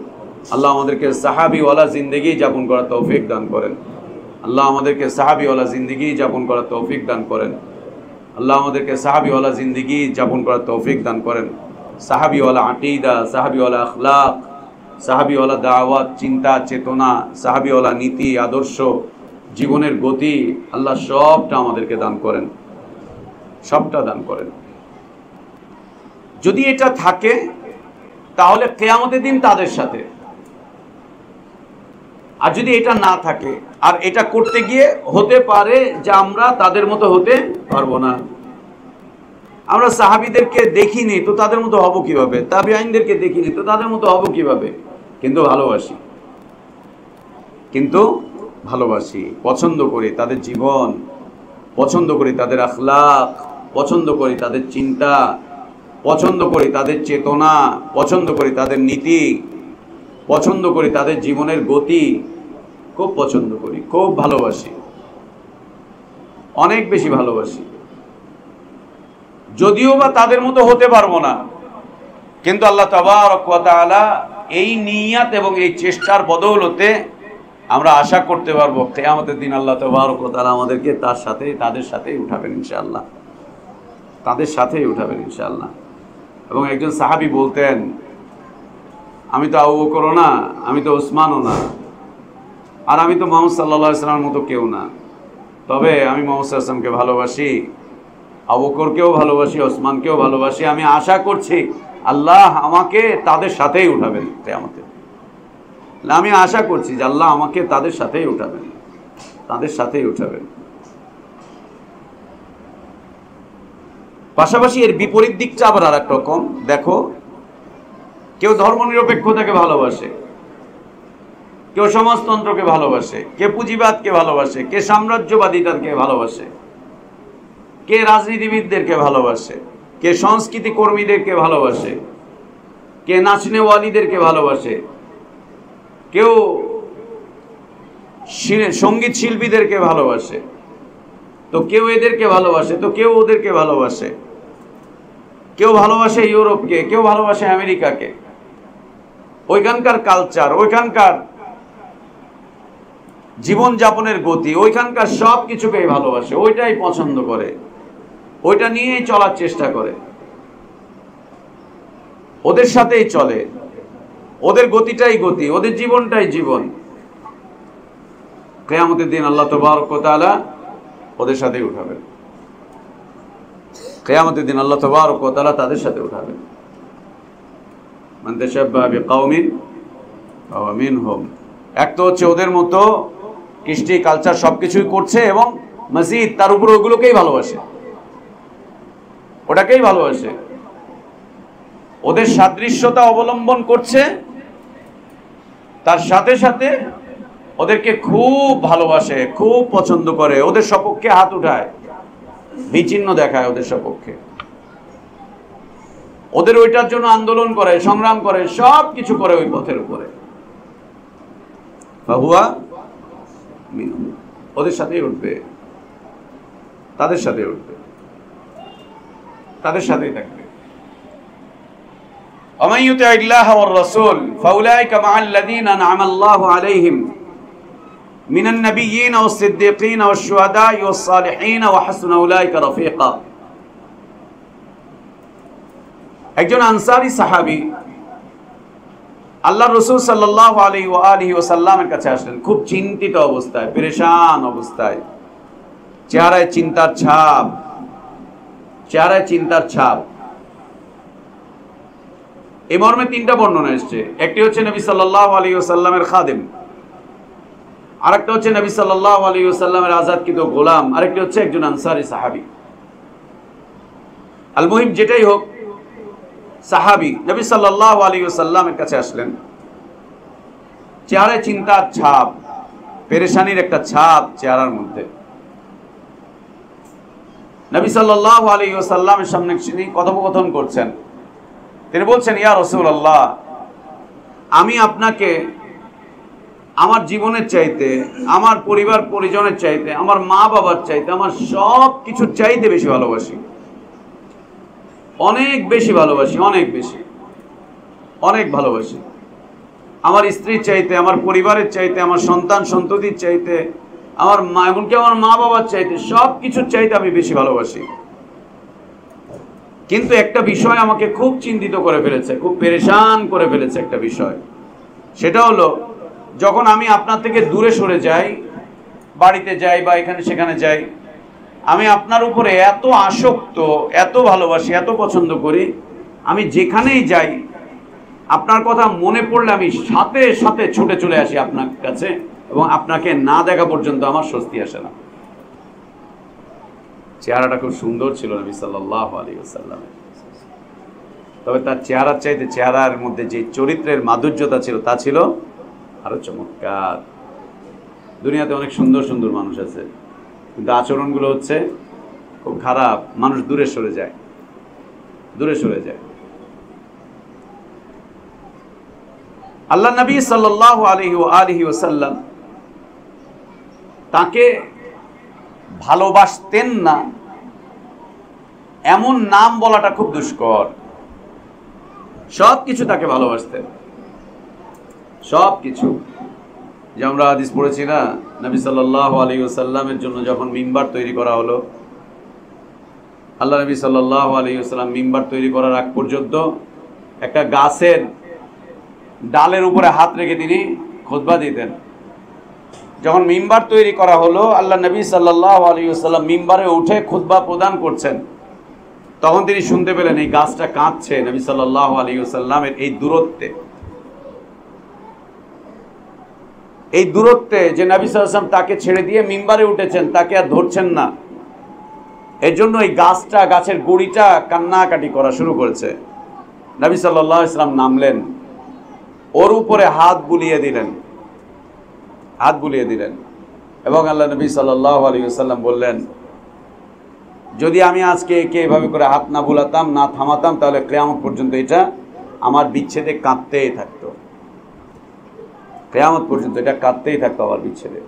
আল্লাহ আমাদেরকে সাহাবীওয়ালা জিন্দেগি যাপন করার তৌফিক দান করেন, আল্লাহ আমাদেরকে সাহাবীওয়ালা জিন্দেগি যাপন করার তৌফিক দান করেন, আল্লাহ আমাদেরকে সাহাবীওয়ালা জিন্দেগি যাপন করার তৌফিক দান করেন। সাহাবীওয়ালা আকীদা, সাহাবীওয়ালা আখলাক, সাহাবীওয়ালা দাওয়াত, চিন্তা চেতনা, সাহাবীওয়ালা নীতি আদর্শ, জীবনের গতি, আল্লাহ সবটা আমাদেরকে দান করেন, সবটা দান করেন। যদি এটা থাকে তাহলে কিয়ামতের দিন তাদের সাথে। আর যদি এটা না থাকে, আর এটা করতে গিয়ে হতে পারে যে আমরা তাদের মতো হতে পারবো না। আমরা সাহাবীদেরকে দেখিনি তো তাদের মতো হব কিভাবে, তাবিঈনদেরকে দেখিনি তো তাদের মতো হব কিভাবে, কিন্তু ভালোবাসি, কিন্তু ভালোবাসি, পছন্দ করি তাদের জীবন, পছন্দ করি তাদের আখলাক, পছন্দ করি তাদের চিন্তা, পছন্দ করি তাদের চেতনা, পছন্দ করি তাদের নীতি, পছন্দ করি তাদের জীবনের গতি, খুব পছন্দ করি, খুব ভালোবাসি, অনেক বেশি ভালোবাসি। যদিও বা তাদের মতো হতে পারবো না, কিন্তু আল্লাহ তাবারক ওয়া তাআলা এই নিয়াত এবং এই চেষ্টার বদৌলতে আমরা আশা করতে পারবো কিয়ামতের দিন আল্লাহ তাবারক ওয়া তাআলা আমাদেরকে তার সাথে, তাদের সাথেই উঠাবেন ইনশাআল্লাহ, তাদের সাথেই উঠাবেন ইনশাআল্লাহ। এবং একজন সাহাবী বলতেন, আমি তো আবু বকরও না, আমি তো ওসমানও না, আর আমি তো মুহাম্মদ সাল্লাল্লাহু আলাইহি ওয়াসাল্লামের মতো কেউ না, তবে আমি মুহাম্মদ সাল্লাল্লাহু আলাইহি ওয়াসাল্লামকে ভালোবাসি, আবু বকরকেও ভালোবাসি, ওসমানকেও ভালোবাসি। আমি আশা করছি আল্লাহ আমাকে তাদের সাথেই উঠাবেন কিয়ামতে। আমি আশা করছি যে আল্লাহ আমাকে তাদের সাথেই উঠাবেন, তাদের সাথেই উঠাবেন। পাশাপাশি এর বিপরীত দিকটা আবার আর এক রকম। দেখো, কেউ ধর্মনিরপেক্ষতাকে ভালোবাসে, কেউ সমাজতন্ত্রকে ভালোবাসে, কে পুঁজিবাদকে ভালোবাসে, কে সাম্রাজ্যবাদিতাকে ভালোবাসে, কে রাজনীতিবিদদেরকে ভালোবাসে, কে সংস্কৃতি কর্মীদেরকে ভালোবাসে, কে নাচনেওয়ালিদেরকে ভালোবাসে, কেউ সঙ্গীত শিল্পীদেরকে ভালোবাসে, তো কেউ এদেরকে ভালোবাসে, তো কেউ ওদেরকে ভালোবাসে, কেউ ভালোবাসে ইউরোপকে, কেউ ভালোবাসে আমেরিকাকে। ওইখানকার কালচার, ওইখানকার জীবনযাপনের গতি, ওইখানকার সব কিছুকেই ভালোবাসে, ওইটাই পছন্দ করে, ওইটা নিয়েই চলার চেষ্টা করে, ওদের সাথেই চলে, ওদের গতিটাই গতি, ওদের জীবনটাই জীবন। কিয়ামতের দিন আল্লাহ তাবারক ওয়া তাআলা ওদের সাথেই উঠাবেন, কিয়ামতের দিন আল্লাহ তাবারক ওয়া তাআলা তাদের সাথে উঠাবেন। মান তাশাব্বাহা বিকাওমিন ফাহুয়া মিনহুম। এক তো হচ্ছে ওদের মতো কৃষ্টি কালচার সবকিছুই করছে, এবং মসজিদ তার উপর ওগুলোকেই ভালোবাসে, ওটাকেই ভালোবাসে, ওদের সাদৃশ্যতা অবলম্বন করছে, তার সাথে সাথে ওদেরকে খুব ভালোবাসে, খুব পছন্দ করে, ওদের সপক্ষে হাত উঠায়, বিচিহ্ন দেখায় ওদের সপক্ষে, ওদের ওইটার জন্য আন্দোলন করে, সংগ্রাম করে, সব কিছু করে ওই পথের উপরে। ফাহুয়া মিনহুম, ওদের সাথেই উঠবে, তাদের সাথে উঠবে, তাদের সাথেই থাকবে। ومن يطع الله والرسول فاولئك مع الذين انعم الله عليهم من النبيين والصديقين والشهداء والصالحين وحسن اولئك رفيقا। একজন আনসারী সাহাবী আল্লাহর রাসূল সাল্লাল্লাহু আলাইহি ওয়াসাল্লামের কাছে আসলেন খুব চিন্তিত অবস্থায়, পেরেশান অবস্থায়, চেহারায় চিন্তার ছাপ, চেহারায় চিন্তার ছাপ। এই মর্মে তিনটা বর্ণনা এসেছে। একটি হচ্ছে নবী সাল্লাল্লাহু আলাইহি ওয়াসাল্লামের খাদেম, আরেকটা হচ্ছে নবী সাল্লাল্লাহু আলাইহি ওয়াসাল্লামের আযাদকৃত গোলাম, আরেকটি হচ্ছে একজন আনসারী সাহাবী। আল মুহিম যেটাই হোক, সাহাবী নবী সাল্লাল্লাহু আলাইহি ওয়াসাল্লামের কাছে আসলেন, চেহারায় চিন্তার ছাপ, পেরেশানির একটা ছাপ চেহারার মধ্যে। নবী সাল্লাল্লাহু আলাইহি ওয়াসাল্লামের সামনে তিনি কথোপকথন করছেন। তিনি বলছেন, ইয়া রাসূলুল্লাহ, আমি আপনাকে আমার জীবনের চাইতে, আমার পরিবার পরিজনের চাইতে, আমার মা বাবার চাইতে, আমার সব কিছুর চাইতে বেশি ভালোবাসি, অনেক বেশি ভালোবাসি, অনেক বেশি, অনেক ভালোবাসি। আমার স্ত্রীর চাইতে, আমার পরিবারের চাইতে, আমার সন্তান সন্ততির চাইতে, আমার মা, এমনকি আমার মা বাবার চাইতে, সব কিছুর চাইতে আমি বেশি ভালোবাসি। কিন্তু একটা বিষয় আমাকে খুব চিন্তিত করে ফেলেছে, খুব পেরেশান করে ফেলেছে একটা বিষয়। সেটা হলো, যখন আমি আপনার থেকে দূরে সরে যাই, বাড়িতে যাই বা এখানে সেখানে যাই, আমি আপনার উপরে এত আসক্ত, এত ভালোবাসি, এত পছন্দ করি, আমি যেখানেই যাই আপনার কথা মনে পড়লে আমি সাথে সাথে ছুটে চলে আসি আপনার কাছে, এবং আপনাকে না দেখা পর্যন্ত আমার স্বস্তি আসে না। চেহারাটা খুব সুন্দর ছিল নবী সাল্লাল্লাহু আলাইহি ওয়াসাল্লাম। তবে তার চেহারার চাইতে চেহারার মধ্যে যে চরিত্রের মাধুর্যতা ছিল তা ছিল আরো চমৎকার। দুনিয়াতে অনেক সুন্দর সুন্দর মানুষ আছে, কিন্তু আচরণগুলো হচ্ছে খুব খারাপ, মানুষ দূরে সরে যায়, দূরে সরে যায়। আল্লাহ নবী সাল্লাল্লাহু আলাইহি ওয়াসাল্লাম তাকে ভালোবাসতেন না এমন নাম বলাটা খুব দুষ্কর। সব কিছু তাকে ভালোবাসতেন, সব কিছু। যে আমরা হাদিস পড়েছি না, নবী সাল্লাল্লাহু আলাইহি ওয়াসাল্লামের জন্য যখন মিম্বার তৈরি করা হলো, আল্লাহ নবী সাল্লাল্লাহু আলাইহি ওয়াসাল্লাম মিম্বার তৈরি করার আগ পর্যন্ত একটা গাছের ডালের উপরে হাত রেখে তিনি খুতবা দিতেন। যখন মিম্বার তৈরি করা হলো, আল্লাহ নবী সাল্লাল্লাহু আলাইহি ওয়াসাল্লাম মিম্বারে উঠে খুতবা প্রদান করছেন, তখন তিনি শুনতে পেলেন এই গাছটা কাঁদছে নবী সাল্লাল্লাহু আলাইহি ওয়াসাল্লামের এই দূরত্বে, এই দূরত্বে যে নবী সাল্লাল্লাহু আলাইহি ওয়াসাল্লাম তাকে ছেড়ে দিয়ে মিম্বারে উঠেছেন, তাকে আর ধরছেন না। এর জন্য এই গাছটা, গাছের গুড়িটা কান্নাকাটি করা শুরু করেছে। নবী সাল্লাল্লাহু আলাইহি ওয়াসাল্লাম নামলেন, ওর উপরে হাত বুলিয়ে দিলেন, হাত বুলিয়ে দিলেন, এবং আল্লাহ নবী সাল্লাল্লাহু আলাইহি ওয়াসাল্লাম বললেন, যদি আমি আজকে একে এভাবে করে হাত না বুলাতাম, না থামাতাম, তাহলে কিয়ামত পর্যন্ত এটা আমার বিচ্ছেদে কাঁদতেই থাকতো, কিয়ামত পর্যন্ত এটা কাঁদতেই থাকতো আমার বিচ্ছেদে।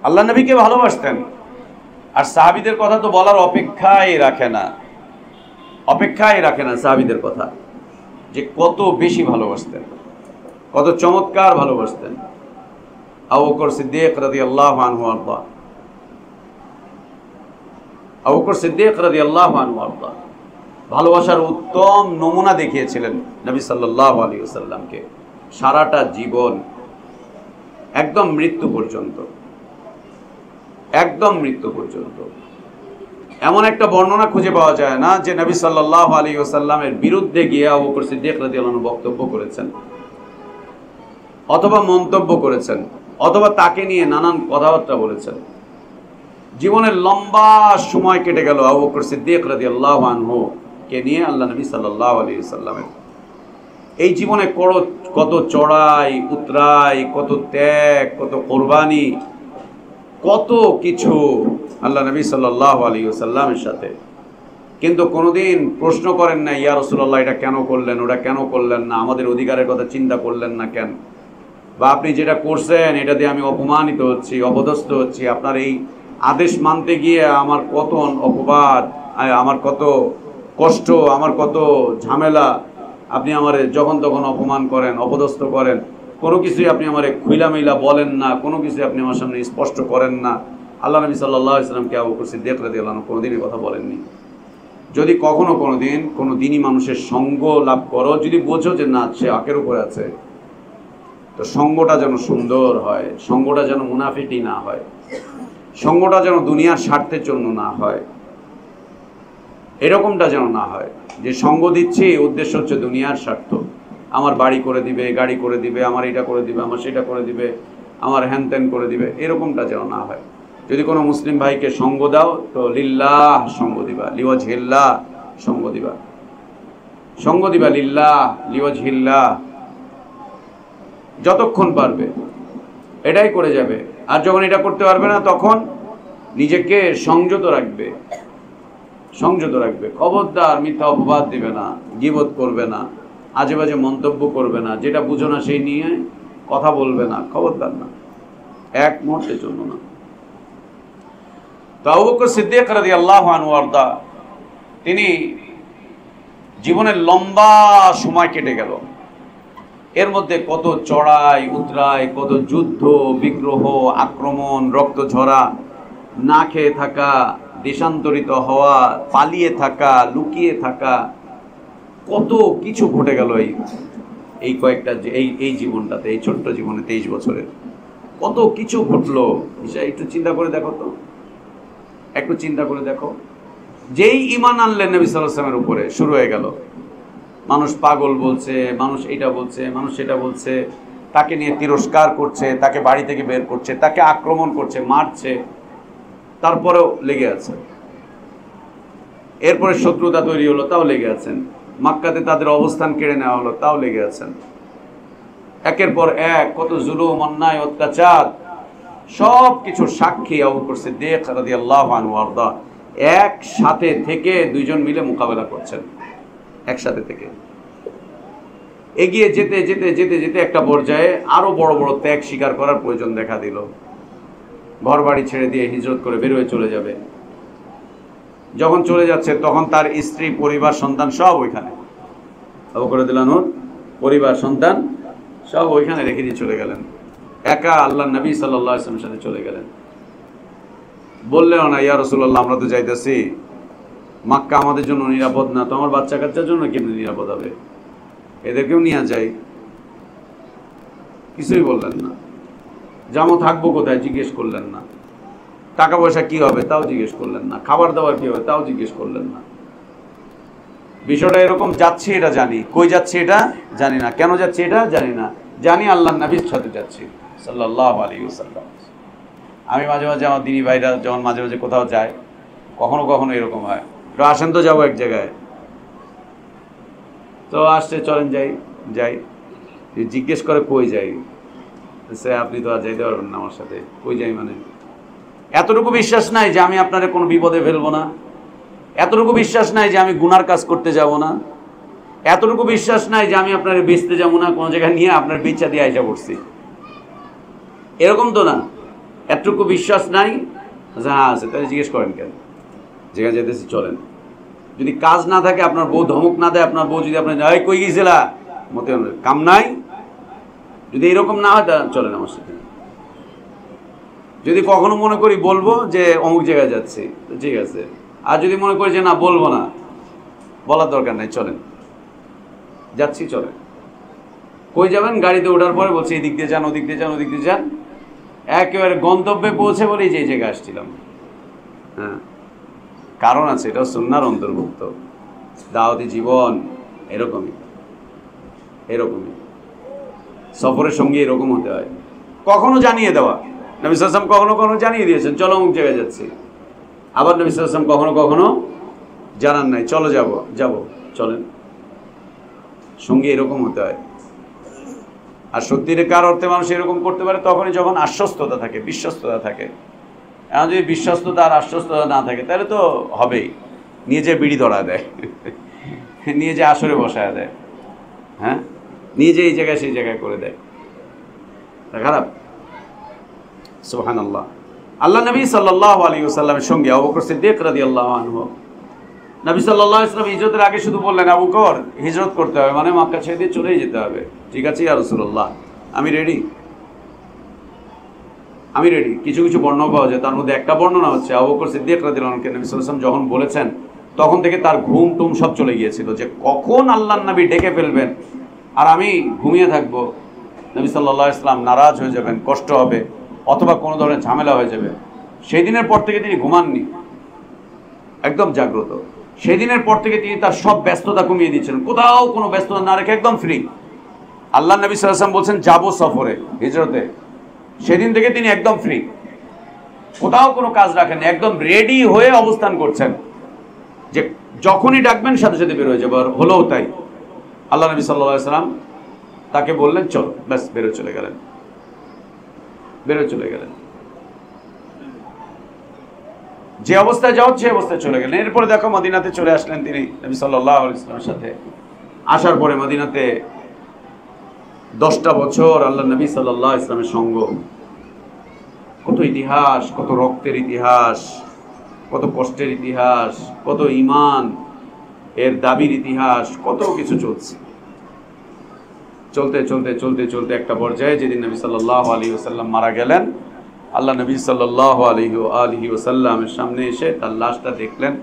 আল্লাহ নবীকে ভালোবাসতেন, আর সাহাবীদের কথা তো বলার অপেক্ষাই রাখে না, অপেক্ষাই রাখে না সাহাবীদের কথা, যে কত বেশি ভালোবাসতেন, কত চমৎকার ভালোবাসতেন। আবু বকর সিদ্দিক রাদিয়াল্লাহু আনহু আরদা, আবু বকর সিদ্দিক রাদিয়াল্লাহু আনহু আরদা ভালোবাসার উত্তম নমুনা দেখিয়েছিলেন নবী সাল্লাল্লাহু আলাইহি ওয়াসাল্লামকে সারাটা জীবন, একদম মৃত্যু পর্যন্ত, একদম মৃত্যু পর্যন্ত। এমন একটা বর্ণনা খুঁজে পাওয়া যায় না যে নবী সাল্লাল্লাহু আলাইহি ওয়াসাল্লামের বিরুদ্ধে গিয়ে আবু বকর সিদ্দিক রাদিয়াল্লাহু আনহু বক্তব্য করেছেন, অথবা মন্তব্য করেছেন, অথবা তাকে নিয়ে নানান কথাবার্তা বলেছেন। জীবনের লম্বা সময় কেটে গেল আবু বকর সিদ্দিক রাদিয়াল্লাহু আনহু কে নিয়ে আল্লাহ নবী সাল্লাল্লাহু আলাইহি ওয়াসাল্লামের। এই জীবনে কত চড়াই উতরাই, কত ত্যাগ, কত কোরবানি, কত কিছু আল্লাহ নবী সাল্লাল্লাহু আলাইহি ওয়াসাল্লামের সাথে। কিন্তু কোনোদিন প্রশ্ন করেন না, ইয়া রাসূলুল্লাহ এটা কেন করলেন, ওটা কেন করলেন না, আমাদের অধিকারের কথা চিন্তা করলেন না কেন, বা আপনি যেটা করছেন এটা দিয়ে আমি অপমানিত হচ্ছি, অপদস্থ হচ্ছি, আপনার এই আদেশ মানতে গিয়ে আমার কত অপবাদ, আমার কত কষ্ট, আমার কত ঝামেলা, আপনি আমারে যখন তখন অপমান করেন, অপদস্থ করেন, কোনো কিছুই আপনি আমারে খুইলামেলা বলেন না, কোনো কিছুই আপনি আমার সামনে স্পষ্ট করেন না। আল্লাহ নবী সাল্লাল্লাহু আলাইহি ওয়াসাল্লামকে আবু বকর সিদ্দিক রাদিয়াল্লাহু আনহু কোনোদিনই কথা বলেননি। যদি কখনো কোনোদিন কোনো দিনই মানুষের সঙ্গ লাভ করো, যদি বোঝো যে না সে হকের উপরে আছে, তো সঙ্গটা যেন সুন্দর হয়, সঙ্গটা যেন মুনাফিকি না হয়, সঙ্গটা যেন দুনিয়ার স্বার্থের জন্য না হয়, এরকমটা যেন না হয় যে সঙ্গ দিচ্ছি উদ্দেশ্য হচ্ছে দুনিয়ার স্বার্থ, আমার বাড়ি করে দিবে, গাড়ি করে দিবে, আমার এটা করে দিবে, আমার সেটা করে দিবে, আমার হ্যান ত্যান করে দিবে, এরকমটা যেন না হয়। যদি কোনো মুসলিম ভাইকে সঙ্গ দাও তো লিল্লাহ সঙ্গ দিবা, লিওয়াজহিল্লাহ সঙ্গ দিবা, সঙ্গ দিবা লিল্লাহ লিওয়াজহিল্লাহ। যতক্ষণ পারবে এটাই করে যাবে। আর যখন এটা করতে পারবে না তখন নিজেকে সংযত রাখবে, সংযত রাখবে। খবরদার মিথ্যা অপবাদ দিবে না, গীবত করবে না, আজে বাজে মন্তব্য করবে না, যেটা বুঝো না সেই নিয়ে কথা বলবে না, খবরদার না, এক মুহূর্তের জন্য না। তো আবু বকর সিদ্দিক রাদিয়াল্লাহু আনহু আরদা, তিনি জীবনের লম্বা সময় কেটে গেল, এর মধ্যে কত চড়াই উতরাই, কত যুদ্ধ বিগ্রহ, আক্রমণ, রক্ত ঝরা, না খেয়ে থাকা, দেশান্তরিত হওয়া, পালিয়ে থাকা, লুকিয়ে থাকা, কত কিছু ঘটে গেল এই কয়েকটা এই জীবনটাতে, এই ছোট্ট জীবনে 23 বছরের কত কিছু ঘটলো। একটু চিন্তা করে দেখো তো, একটু চিন্তা করে দেখো। যেই ঈমান আনলেন নবী সাল্লাল্লাহু আলাইহি ওয়াসাল্লামের উপরে, শুরু হয়ে গেল মানুষ পাগল বলছে, মানুষ এটা বলছে, মানুষ সেটা বলছে, তাকে নিয়ে তিরস্কার করছে, তাকে বাড়ি থেকে বের করছে, তাকে আক্রমণ করছে, মারছে, তারপরেও লেগে আছে। এরপরে শত্রুতা তৈরি হলো, তাও লেগে আছেন। মক্কাতে তাদের অবস্থান কেড়ে নেওয়া হলো, তাও লেগে আছেন। একের পর এক কত জুলুম, অন্যায়, অত্যাচার, সব কিছু সাক্ষী আবু বকর সিদ্দিক রাদিয়াল্লাহু আনহু আরদা একসাথে থেকে দুইজন মিলে মোকাবেলা করছেন, একসাথে থেকে এগিয়ে যেতে যেতে যেতে যেতে একটা পর্যায়ে আরো বড় বড় ত্যাগ স্বীকার করার প্রয়োজন দেখা দিল। ঘর বাড়ি ছেড়ে দিয়ে হিজরত করে বের হয়ে চলে যাবে। যখন চলে যাচ্ছে তখন তার স্ত্রী, পরিবার, সন্তান সব ওইখানে, আবু বকর রাদিয়াল্লাহু আনহুর পরিবার, সন্তান সব ওইখানে রেখে দিয়ে চলে গেলেন। একা আল্লাহর নবী সাল্লাল্লাহু আলাইহি ওয়াসাল্লামের সাথে চলে গেলেন। বললেন না, ইয়া রাসূলুল্লাহ, আমরা তো যাইতেছি, মক্কা আমাদের জন্য নিরাপদ না, তো আমার বাচ্চা কাচ্চার জন্য কেমনি নিরাপদ হবে, এদেরকেও নিয়ে যাই। কিছুই বললেন না। জামো থাকবো কোথায় জিজ্ঞেস করলেন না। টাকা পয়সা কি হবে তাও জিজ্ঞেস করলেন না। খাবার দাবার কি হবে তাও জিজ্ঞেস করলেন না। বিষয়টা এরকম, যাচ্ছি এটা জানি, কই যাচ্ছি এটা জানি না, কেন যাচ্ছি এটা জানি না, জানি আল্লাহর নবীর সাথে যাচ্ছি সাল্লাল্লাহু আলাইহি ওয়াসাল্লাম। আমি মাঝে মাঝে আমার দিনী ভাইরা যখন মাঝে মাঝে কোথাও যায়, কখনো কখনো এরকম হয়, তো আসেন তো যাবো এক জায়গায়, তো আসছে চলেন যাই যাই, জিজ্ঞেস করে কই যাই, সে আপনি তো আর যাইতে পারবেন না আমার সাথে, কই যাই মানে এতটুকু বিশ্বাস নাই যে আমি আপনার কোনো বিপদে ফেলবো না, এতটুকু বিশ্বাস নাই যে আমি গুনার কাজ করতে যাব না, এতটুকু বিশ্বাস নাই যে আমি আপনার বেচতে যাবো না, কোনো জায়গায় নিয়ে আপনার বেচা দিয়ে আইসা পড়ছি, এরকম তো না। এতটুকু বিশ্বাস নাই। হ্যাঁ আছে, তাহলে জিজ্ঞেস করেন কেন, যেখানে যেতেছি চলেন। যদি কাজ না থাকে, আপনার বউ ধমক না দেয়, আপনার বউ যদি আপনার কই গেছিলা মতে কাম নাই, যদি এরকম না হয় তা চলেন আমার সাথে। যদি কখনো মনে করি বলবো যে অমুক জায়গায় যাচ্ছি, তো ঠিক আছে। আর যদি মনে করি যে না বলবো না, বলার দরকার নাই, চলেন যাচ্ছি চলেন। কই যাবেন? গাড়িতে ওঠার পরে বলছে এদিক দিয়ে যান, ওদিক দিয়ে যান, ওদিক দিয়ে যান, একেবারে গন্তব্যে পৌঁছে বলি যে এই জায়গায় আসছিলাম। হ্যাঁ, কারণ আছে, এটাও সুন্নাহর অন্তর্ভুক্ত। দাওয়াতি জীবন এরকমই, এরকমই সফরের সঙ্গে এরকম হতে হয়। কখনো জানিয়ে দেওয়া, নবী সাল্লাল্লাহু আলাইহি ওয়াসাল্লাম কখনো কখনো জানিয়ে দিয়েছেন চলো অমুক জায়গায় যাচ্ছি, আবার নবী সাল্লাল্লাহু আলাইহি ওয়াসাল্লাম কখনো কখনো জানান নাই, চলো যাব যাব চলেন। সঙ্গে এরকম হতে হয়। আর সত্যিকার অর্থে মানুষ এরকম করতে পারে তখনই যখন আশ্বস্ততা থাকে, বিশ্বস্ততা থাকে। এখন যদি বিশ্বস্ততা আর আশ্বস্ততা না থাকে তাহলে তো হবেই, নিয়ে যে বিড়ি ধরা দেয়, নিয়ে যে আসরে বসায় দেয়, হ্যাঁ, নিয়ে যে এই জায়গায় সেই জায়গায় করে দেয়, খারাপ। সুবহানাল্লাহ। আল্লাহ নবী সাল্লাল্লাহু আলাইহি ওয়াসাল্লামের সঙ্গে আবু বকর সিদ্দিক রাদিয়াল্লাহু আনহু, নবী সাল্লাল্লাহু আলাইহি ওয়াসাল্লাম হিজরতের আগে শুধু বললেন আবু বকর হিজরত করতে হবে, মানে মক্কা ছেড়ে দিয়ে চলেই যেতে হবে। ঠিক আছে ইয়া রাসূলুল্লাহ, আমি রেডি, আমি রেডি। কিছু কিছু বর্ণনা পাওয়া যায়, তার মধ্যে একটা বর্ণনা হচ্ছে আবু বকর সিদ্দিক রাদিয়াল্লাহু আনহুকে নবী সাল্লাল্লাহু আলাইহি ওয়াসাল্লাম যখন বলেছেন তখন থেকে তার ঘুম টুম সব চলে গিয়েছিল, যে কখন আল্লাহর নবী ডেকে ফেলবেন আর আমি ঘুমিয়ে থাকবো, নবী সাল্লাল্লাহু আলাইহি ওয়াসাল্লাম নারাজ হয়ে যাবেন, কষ্ট হবে, অথবা কোনো ধরনের ঝামেলা হয়ে যাবে। সেই দিনের পর থেকে তিনি ঘুমাননি, একদম জাগ্রত। সেই দিনের পর থেকে তিনি তার সব ব্যস্ততা কমিয়ে দিয়েছিলেন, কোথাও কোনো ব্যস্ততা না রেখে একদম ফ্রি। আল্লাহ নবী সাল্লাল্লাহু আলাইহি ওয়াসাল্লাম বলছেন যাবো সফরে, হিজরতে, সেদিন থেকে তিনি একদম ফ্রি, কোথাও কোনো কাজ রাখেন, একদম রেডি হয়ে অবস্থান করছেন, যে যখনই ডাকবেন সাথে সাথে বের হয়ে যাবে। আর হলোও তাই। আল্লাহ নবী সাল্লাল্লাহু আলাইহি ওয়াসাল্লাম তাকে বললেন চল, ব্যাস বেরো চলে গেলেন, বেরো চলে গেলেন। যে অবস্থায় যাও সে অবস্থায় চলে গেলেন। এরপরে দেখো মদিনাতে চলে আসলেন তিনি নবী সাল্লাল্লাহু আলাইহি ওয়াসাল্লামের সাথে। আসার পরে মদিনাতে 10টা বছর আল্লাহ নবী সাল্লাল্লাহু আলাইহি ওয়াসাল্লামের সঙ্গ। কত ইতিহাস, কত রক্তের ইতিহাস, কত কষ্টের ইতিহাস, কত ঈমান এর দাবির ইতিহাস, কত কিছু চলছে। চলতে চলতে চলতে চলতে একটা পর্যায়ে যেদিন নবী সাল্লাল্লাহু আলাইহি ওয়াসাল্লাম মারা গেলেন, আল্লাহ নবী সাল্লাল্লাহু আলাইহি ওয়াসাল্লামের সামনে এসে তার লাশটা দেখলেন,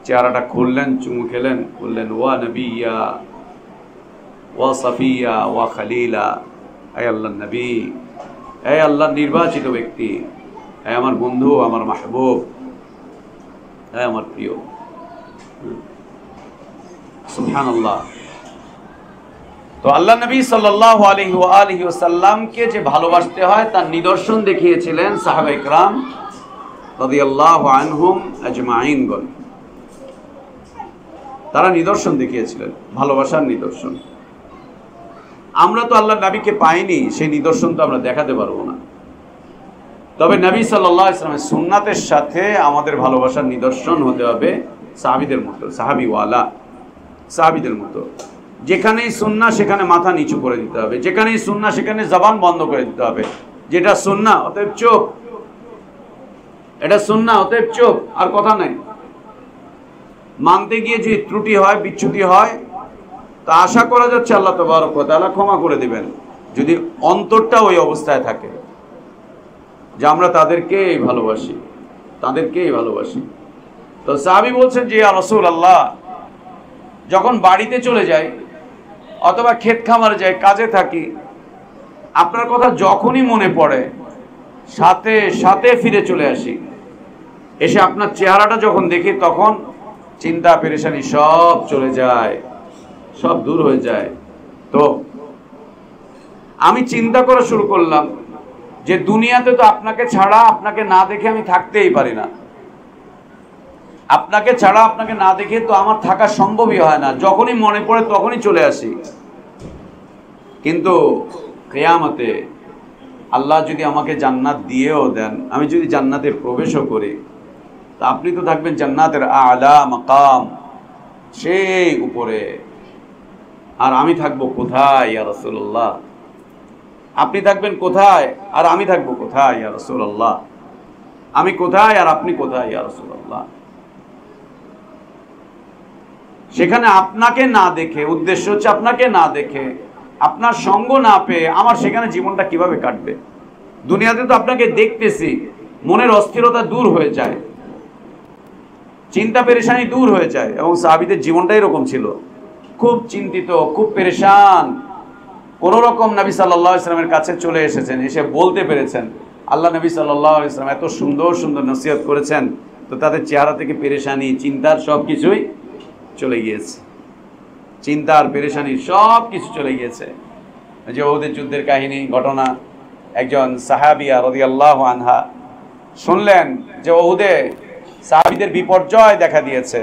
চেহারাটা খুললেন, চুমু খেলেন, বললেন ওয়া নবিয়া ওয়া সাফিয়া ওয়া খালিলা, হে আল্লাহর নবী, হে আল্লাহর নির্বাচিত ব্যক্তি, হে আমার বন্ধু, আমার মাহবুব, হে আমার প্রিয়। সুবহানাল্লাহ। তো আল্লাহ নবী সাল্লাল্লাহু আলাইহি ওয়াসাল্লামকে যে ভালোবাসতে হয় তার নিদর্শন দেখিয়েছিলেন সাহাবায়ে কেরাম রাদিয়াল্লাহু আনহুম আজমাইনগণ। তারা নিদর্শন দেখিয়েছিলেন, ভালোবাসার নিদর্শন। আমরা তো আল্লাহর নবীকে পাইনি, সেই নিদর্শন তো আমরা দেখাতে পারবো না। তবে নবী সাল্লাল্লাহু আলাইহি ওয়াসাল্লামের সুন্নাতের সাথে আমাদের ভালোবাসার নিদর্শন হতে হবে সাহাবীদের মতো, সাহাবীওয়ালা সাহাবীদের মতো। যেখানেই সুন্নাহ সেখানে মাথা নিচু করে দিতে হবে, যেখানেই সুন্নাহ সেখানে জবান বন্ধ করে দিতে হবে। যেটা সুন্নাহ অতএব চুপ, এটা সুন্নাহ অতএব চুপ, আর কথা নাই। মানতে গিয়ে যদি ত্রুটি হয়, বিচ্যুতি হয়, তা আশা করা যাচ্ছে আল্লাহ তাবারক ওয়া তাআলা ক্ষমা করে দিবেন, যদি অন্তরটা ওই অবস্থায় থাকে যে আমরা তাদেরকেই ভালোবাসি, তাদেরকেই ভালোবাসি। তো সাহাবী বলছেন যে ইয়া রাসূলুল্লাহ, যখন বাড়িতে চলে যাই অথবা ক্ষেত খামারে যাই, কাজে থাকি, আপনার কথা যখনই মনে পড়ে সাথে সাথে ফিরে চলে আসি। এসে আপনার চেহারাটা যখন দেখি তখন চিন্তা পেরেশানি সব চলে যায়, সব দূর হয়ে যায়। তো আমি চিন্তা করা শুরু করলাম যে দুনিয়াতে তো আপনাকে ছাড়া, আপনাকে না দেখে আমি থাকতেই পারি না। আপনাকে ছাড়া, আপনাকে না দেখে তো আমার থাকা সম্ভবই হয় না। যখনই মনে পড়ে তখনই চলে আসি। কিন্তু কিয়ামতে আল্লাহ যদি আমাকে জান্নাত দিয়েও দেন, আমি যদি জান্নাতে প্রবেশও করি, তা আপনি তো থাকবেন জান্নাতের আলা মাকাম, সেই উপরে, আর আমি থাকবো কোথায় ইয়া রাসূলুল্লাহ? আপনি থাকবেন কোথায় আর আমি থাকবো কোথায় ইয়া রাসূলুল্লাহ? আমি কোথায় আর আপনি কোথায় ইয়া রাসূলুল্লাহ? সেখানে আপনাকে না দেখে, উদ্দেশ্য হচ্ছে আপনাকে না দেখে, আপনার সঙ্গ না পেয়ে আমার সেখানে জীবনটা কিভাবে কাটবে? দুনিয়াতে তো আপনাকে দেখতেছি, মনের অস্থিরতা দূর হয়ে যায়, চিন্তা পেরেশানি দূর হয়ে যায়। এবং সাহাবীদের জীবনটাই এরকম ছিল, খুব চিন্তিত, খুব পেরেশান। কোন রকম নবী সাল্লাল্লাহু আলাইহি ওয়াসাল্লামের কাছে চলে এসেছেন, এসে বলতে পেরেছেন। আল্লাহ নবী সাল্লাল্লাহু আলাইহি ওয়াসাল্লাম এত সুন্দর সুন্দর নসিহত করেছেন, তো তাদের চেহারা থেকে পেরেশানি, চিন্তার সব কিছুই চলে গিয়েছে। চিন্তার পেরেশানি সব কিছু চলে গিয়েছে। যে উহুদের যুদ্ধের কাহিনী, ঘটনা, একজন সাহাবিয়া রাদিয়াল্লাহু আনহা শুনলেন যে উহুদে সাহাবীদের বিপর্যয় দেখা দিয়েছে,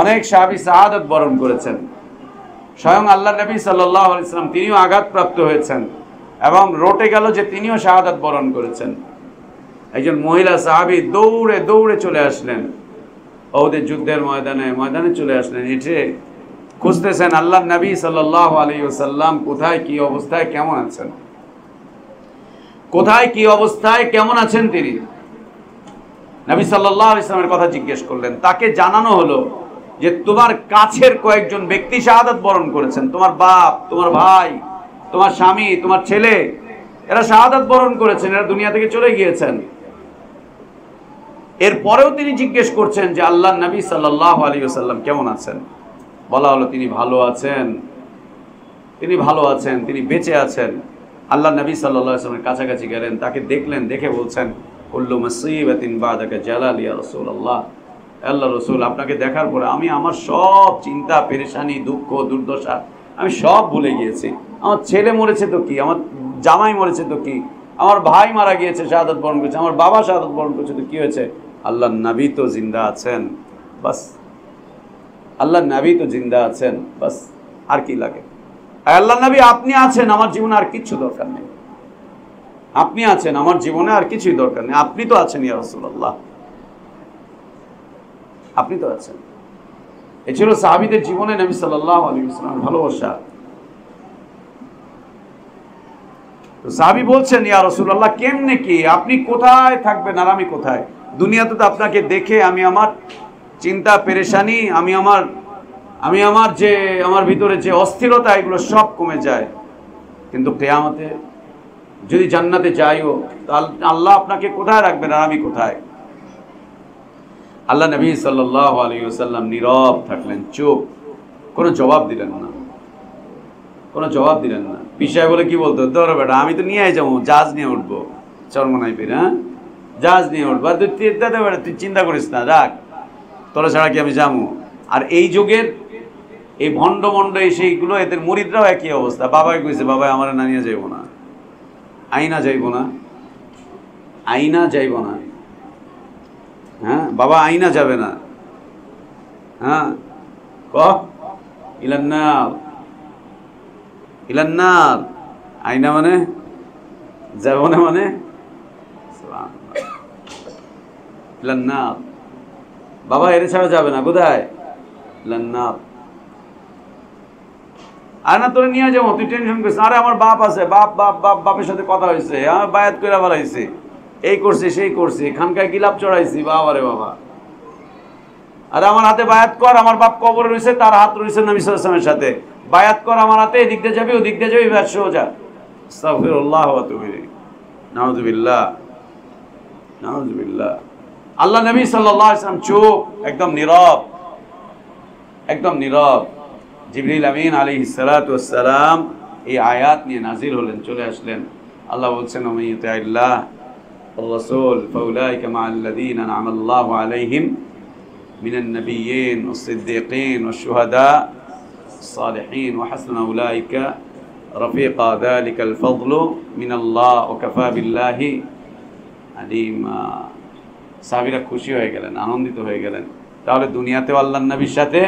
অনেক সাহাবী শাহাদাত বরণ করেছেন। স্বয়ং আল্লাহ নবী সাল্লাল্লাহু আলাইহি ওয়াসাল্লাম তিনিও আঘাতপ্রাপ্ত হয়েছেন এবং রটে গেল যে তিনিও শাহাদাত বরণ করেছেন। একজন মহিলা সাহাবী দৌড়ে দৌড়ে চলে আসলেন উহুদের যুদ্ধের ময়দানে চলে আসলেন, এসে খুঁজতেছেন আল্লাহ নবী সাল্লাল্লাহু আলাইহি ওয়াসাল্লাম কোথায়, কি অবস্থায়, কেমন আছেন, কোথায় কি অবস্থায় কেমন আছেন তিনি। নবী সাল্লাল্লাহু আলাইহি ওয়াসাল্লামের কথা জিজ্ঞেস করলেন। তাকে জানানো হলো যে তোমার কাছের কয়েকজন ব্যক্তি শাহাদাত বরণ করেছেন, তোমার বাপ, তোমার ভাই, তোমার স্বামী, তোমার ছেলে, এরা শাহাদাত বরণ করেছেন, এরা দুনিয়া থেকে চলে গিয়েছেন। এরপরেও তিনি জিজ্ঞেস করছেন যে আল্লাহ নবী সাল্লাল্লাহু আলাইহি ওয়াসাল্লাম কেমন আছেন। বলা হলো তিনি ভালো আছেন, তিনি ভালো আছেন, তিনি বেঁচে আছেন। আল্লাহ নবী সাল্লাল্লাহু আলাইহি ওয়াসাল্লামের কাছাকাছি গেলেন, তাকে দেখলেন, দেখে বলছেন কুল্লু মুসিবাতিন বাদাকা জালাল ইয়া রাসূলুল্লাহ, আল্লাহ রাসূল, আপনাকে দেখার পরে আমি আমার সব চিন্তা পেরেশানি, দুঃখ দুর্দশা আমি সব ভুলে গিয়েছি। আমার ছেলে মরেছে তো কি, আমার জামাই মরেছে তো কি, আমার ভাই মারা গিয়েছে, শাহাদাত বরণ করেছে, আমার বাবা শাহাদাত বরণ করেছে, তো কি হয়েছে? আল্লাহ নবী তো জিন্দা আছেন, বাস। আল্লাহ নবী তো জিন্দা আছেন, বাস। আর কি লাগে? আল্লাহর নবী, আপনি আছেন, আমার জীবনে আর কিচ্ছু দরকার নেই। আপনি আছেন, আমার জীবনে আর কিছুই দরকার নেই। আপনি তো আছেন ইয়া রাসূলুল্লাহ, আপনি তো আছেন। এ ছিল সাহাবীদের জীবনে নবী সাল্লাল্লাহু আলাইহি ওয়াসাল্লামের ভালোবাসা। তো সাহাবী বলছেন, ইয়া রাসূলুল্লাহ, কেমনে কি, আপনি কোথায় থাকবেন আর আমি কোথায়? দুনিয়াতে তো আপনাকে দেখে আমি আমার চিন্তা পেরেশানি, আমি আমার যে আমার ভিতরে যে অস্থিরতা, এগুলো সব কমে যায়। কিন্তু কিয়ামতে যদি জান্নাতে যাইও, তাহলে আল্লাহ আপনাকে কোথায় রাখবেন আর আমি কোথায়? আল্লাহ নবী সাল্লাল্লাহু আলাইহি ওয়াসাল্লাম নীরব থাকলেন, চুপ, কোনো জবাব দিলেন না, কোনো জবাব দিলেন না। বিষয় বলে কি বলতো, ধরো বেটা, আমি তো নিয়ে যাবো, জাহাজ নিয়ে উঠবো চরমনাই পেরে, হ্যাঁ, জাহাজ নিয়ে উঠবো, আর তুই চিন্তা করিস না, রাখ, তোরা ছাড়া কি আমি যাবো? আর এই যুগের এই ভণ্ড সেইগুলো, এদের মুরিদরাও একই অবস্থা। বাবাই কইছে, বাবা আমার না নিয়ে যাইব না, আইনা যাইব না, আইনা যাইব না, হ্যাঁ বাবা আইনা যাবে না, হ্যাঁ, ইলান্নার, ইলান্নার, আইনা মানে যাব না, মানে ইলান্নার, বাবা এর ছাড়া যাবে না, কোথায়? ইলান্নার। আর না, তোরে নিয়ে যাবো, তুই টেনশন করিস। আরে আমার বাপ আছে, বাপের সাথে কথা হয়েছে, আমার বায়াত করে বেড়াইছে, এই করছি সেই করছি, খানকায় গিলাপ চড়াইছি, বাবা রে বাবা। আরে আমার হাতে বায়াত কর, আমার বাপ কবরে রয়েছে, তার হাত রয়েছে নবী সাল্লাল্লাহু আলাইহি ওয়াসাল্লামের সাথে, বায়াত কর আমার হাতে, এদিক দিয়ে যাবি ওদিক দিয়ে যাবি, ব্যাস সোজা। আস্তাগফিরুল্লাহ ওয়া আতুবু ইলাইহি। নাউযুবিল্লাহ, নাউযুবিল্লাহ। আল্লাহ নবী সাল্লাল্লাহু আলাইহি ওয়াসাল্লাম চুপ, একদম নীরব, একদম নীরব। জিবরিল আমিন আলাইহিস সালাতু ওয়াস সালাম এই আয়াত নিয়ে নাজিল হলেন, চলে আসলেন। আল্লাহ বলছেন, ওয়া মান ইউতি'আল্লাহ ওয়ার রাসূল ফাউলাইকা মা'আল্লাযীনা আন'আমা আল্লাহু আলাইহিম মিনান নাবিয়্যিন ওয়াস সিদ্দীকিন ওয়াশ শুহাদা ওয়াস সালিহিন ওয়া হাসুনা উলাইকা রাফীকা যালিকাল ফাদলু মিনাল্লাহ ওয়া কাফা বিল্লাহি আলিমা। সাহাবীরা খুশি হয়ে গেলেন, আনন্দিত হয়ে গেলেন। তাহলে দুনিয়াতেও আল্লাহর নবীর সাথে,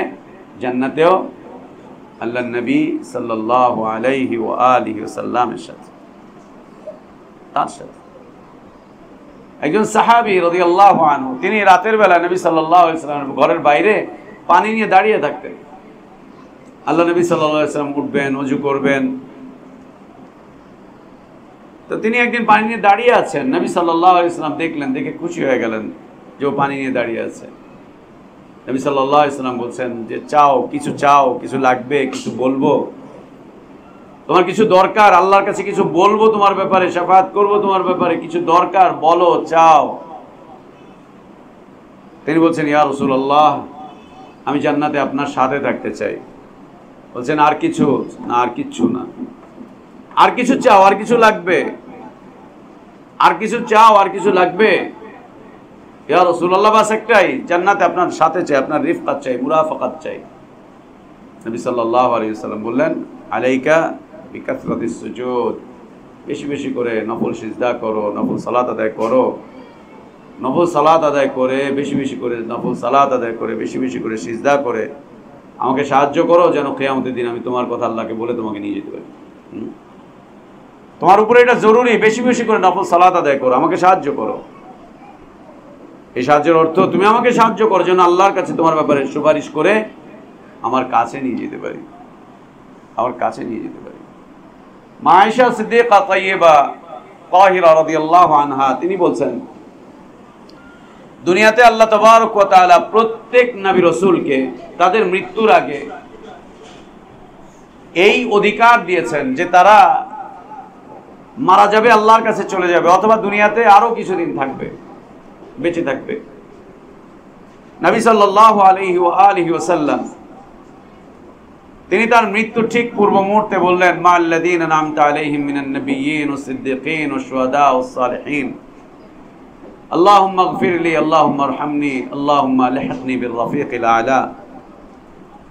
জান্নাতেও আল্লাহর নবী সাল্লাল্লাহু আলাইহি ওয়া আলিহি ওয়াসাল্লামের সাথে, তার সাথে। একজন সাহাবী রাদিয়াল্লাহু আনহু, তিনি রাতের বেলা নবী সাল্লাল্লাহু আলাইহি ওয়াসাল্লামের ঘরের বাইরে পানি নিয়ে দাঁড়িয়ে থাকতেন। আল্লাহ নবী সাল্লাল্লাহু আলাইহি ওয়াসাল্লাম উঠবেন, ওযু করবেন, তো তিনি একদিন পানি নিয়ে দাঁড়িয়ে আছেন। নবী সাল্লাল্লাহু আলাইহি ওয়াসাল্লাম দেখলেন, দেখে খুশি হয়ে গেলেন যে ও পানি নিয়ে দাঁড়িয়ে আছে। নবী সাল্লাল্লাহু আলাইহি ওয়াসাল্লাম বলছেন যে, চাও, কিছু লাগবে, কিছু বলবো, তোমার কিছু দরকার, আল্লাহর কাছে কিছু বলবো তোমার ব্যাপারে, শাফাআত করবো তোমার ব্যাপারে, কিছু দরকার, বলো, চাও। তিনি বলছেন, ইয়া রাসূলুল্লাহ, আমি জান্নাতে আপনার সাথে থাকতে চাই। বলছেন, আর কিছু না? আর কিচ্ছু না। আর কিছু চাও, আর কিছু লাগবে? আর কিছু চাও, আর কিছু লাগবে? ইয়া রাসূলুল্লাহ, বাস একটাই, জান্নাতে আপনার সাথে চাই, আপনার রিফকাত চাই, মুরাফাকাত চাই। নবী সাল্লাল্লাহু আলাইহি ওয়াসাল্লাম বললেন, আলাইকা বিকাসরাতিস সুজুদ, বেশি বেশি করে নফল সিজদা করো, নফল সালাত আদায় করো, নফল সালাত আদায় করে, বেশি বেশি করে নফল সালাত আদায় করে, বেশি বেশি করে সিজদা করে আমাকে সাহায্য করো, যেন কিয়ামতের দিন আমি তোমার কথা আল্লাহকে বলে তোমাকে নিয়ে যেতে পারি। তোমার উপরে এটা জরুরি, বেশি বেশি করে নফল সালাত আদায় করো, আমাকে সাহায্য করো। এই সাহায্যের অর্থ, তুমি আমাকে সাহায্য করো যেন আল্লাহর কাছে তোমার ব্যাপারে সুপারিশ করে আমার কাছে নিয়ে যেতে পারি, আমার কাছে নিয়ে যেতে পারি। মা আয়েশা সিদ্দিকা তাইয়্যিবা তাহিরা রাদিয়াল্লাহু আনহা, তিনি বলছেন, দুনিয়াতে আল্লাহ তাবারক ওয়া তাআলা প্রত্যেক নবী রাসূলকে তাদের মৃত্যুর আগে এই অধিকার দিয়েছেন যে তারা মারা যাবে, আল্লাহর কাছে চলে যাবে, অথবা দুনিয়াতে আরো কিছুদিন থাকবে, বেঁচে থাকবে। নবী সাল্লাল্লাহু আলাইহি ওয়া আলিহি ওয়াসাল্লাম তিনি তার মৃত্যুর ঠিক পূর্ব মুহূর্তে বললেন, মা আল্লাযীনা আন'আমতা আলাইহিম মিনান নাবিয়্যিন ওয়াস সিদ্দীকিন ওয়াশ শুহাদা ওয়াস সালিহিন, আল্লাহুম্মা ইগফিরলি, আল্লাহুম্মা আরহামনি, আল্লাহুম্মা আলহিকনি বির রাফিকিল আ'লা।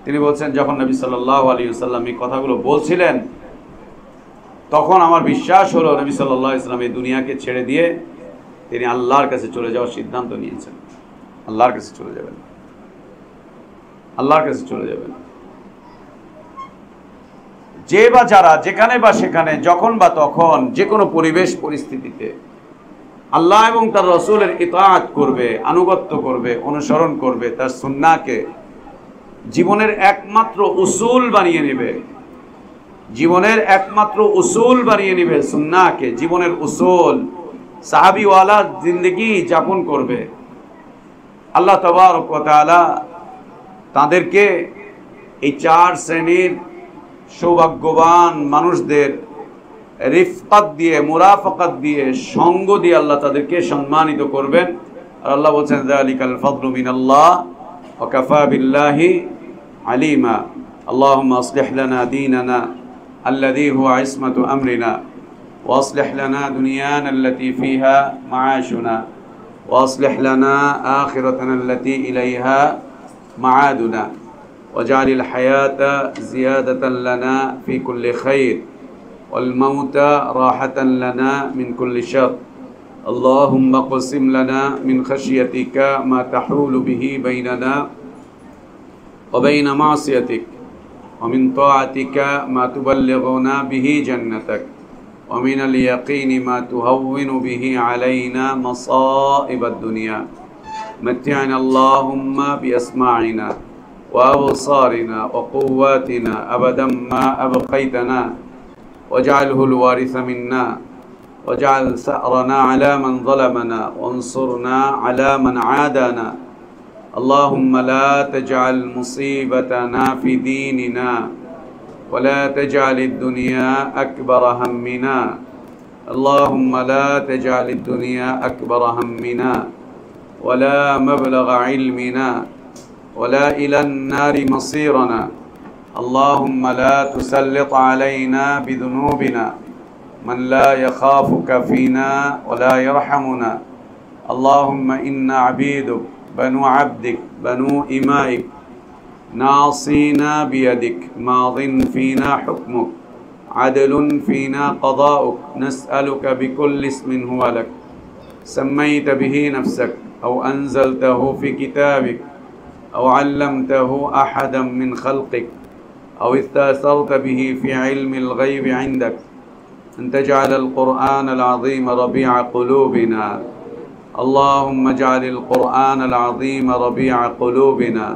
তিনি বলছেন, যখন নবী সাল্লাল্লাহু আলাইহি ওয়াসাল্লাম এই কথাগুলো বলছিলেন, তখন আমার বিশ্বাস হলো নবী সাল্লাল্লাহু আলাইহি ওয়াসাল্লাম এই দুনিয়াকে ছেড়ে দিয়ে তিনি আল্লাহর কাছে চলে যাওয়ার সিদ্ধান্ত নিয়েছেন। আল্লাহর কাছে চলে যাবেন, আল্লাহর কাছে চলে যাবেন। যে বা যারা যেখানে বা সেখানে যখন বা তখন যে কোনো পরিবেশ পরিস্থিতিতে আল্লাহ এবং তার রসুলের ইতাআত করবে, আনুগত্য করবে, অনুসরণ করবে, তার সুন্নাহকে জীবনের একমাত্র উসুল বানিয়ে নেবে, জীবনের একমাত্র উসুল বানিয়ে নেবে, সুন্নাহকে জীবনের উসুল, সাহাবিওয়ালা জিন্দগি যাপন করবে, আল্লাহ তাবারক ওয়া তাআলা তাদেরকে এই 4 শ্রেণীর সৌভাগ্যবান মানুষদের রিফকাত দিয়ে, মুরাফাকাত দিয়ে, সঙ্গ দিয়ে আল্লাহ তাদেরকে সম্মানিত করবেন। আর আল্লাহ বলছেন যালিকাল ফাদলু মিনাল্লাহ ওয়া কাফা বিল্লাহি আলিমা। আল্লাহুম্মা আসলিহ লানা দীনানা আল্লাযী হুয়া ইসমাতু আমরিনা ওয়া আসলিহ লানা দুনিয়ানা আল্লাতী ফীহা মাআশুনা ওয়া আসলিহ লানা আখিরাতানা আল্লাতী ইলাইহা মাআদুনা واجعل الحياة زيادة لنا في كل خير والموت راحة لنا من كل شر اللهم اقسم لنا من خشيتك ما تحول به بيننا وبين معصيتك ومن طاعتك ما تبلغنا به جنتك ومن اليقين ما تهون به علينا مصائب الدنيا متعنا اللهم بأسماعنا وأبصارنا وقواتنا أبدا ما أبقيتنا واجعله الوارث منا واجعل ثأرنا على من ظلمنا وانصرنا على من عادانا اللهم لا تجعل مصيبتنا في ديننا ولا تجعل الدنيا أكبر همنا اللهم لا تجعل الدنيا أكبر همنا ولا مبلغ علمنا ولا إلى النار مصيرنا اللهم لا تسلط علينا بذنوبنا من لا يخافك فينا ولا يرحمنا اللهم إنا عبيدك بنو عبدك بنو إمائك ناصينا بيدك ماض فينا حكمك عدل فينا قضاؤك نسألك بكل اسم هو لك سميت به نفسك أو أنزلته في كتابك أو علمته أحدا من خلقك أو استأثرت به في علم الغيب عندك أن تجعل القرآن العظيم ربيع قلوبنا اللهم اجعل القرآن العظيم ربيع قلوبنا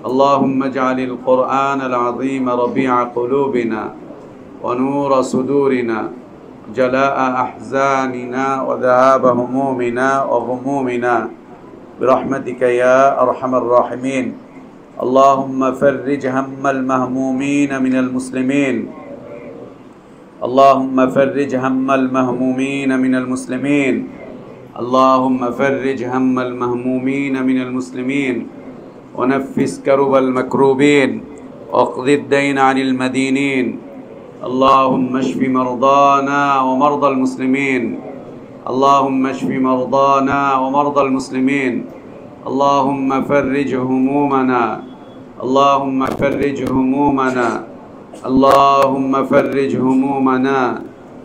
اللهم اجعل القرآن العظيم ربيع قلوبنا ونور صدورنا جلاء أحزاننا وذهاب همومنا وغمومنا برحمتك يا أرحم الراحمين اللهم فرج هم المهمومين من المسلمين اللهم فرج هم المهمومين من المسلمين اللهم فرج هم المهمومين من المسلمين ونفس كرب المكروبين واقض الدين عن المدينين اللهم اشف مرضانا ومرضى المسلمين اللهم اشف مرضانا ومرضى المسلمين اللهم فرج همومنا اللهم فرج همومنا اللهم فرج همومنا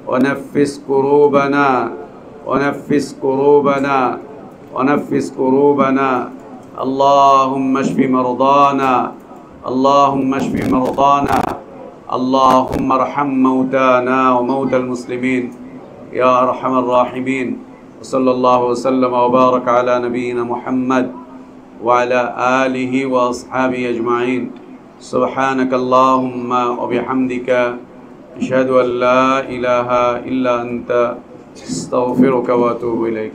ونفس كروبنا ونفس كروبنا ونفس كروبنا اللهم اشف مرضانا اللهم اشف مرضانا اللهم ارحم موتانا وموتى المسلمين يا أرحم الراحمين وصلى الله وسلم وبارك على نبينا محمد وعلى آله وأصحابه أجمعين سبحانك اللهم وبحمدك أشهد أن لا إله إلا أنت استغفرك وأتوب إليك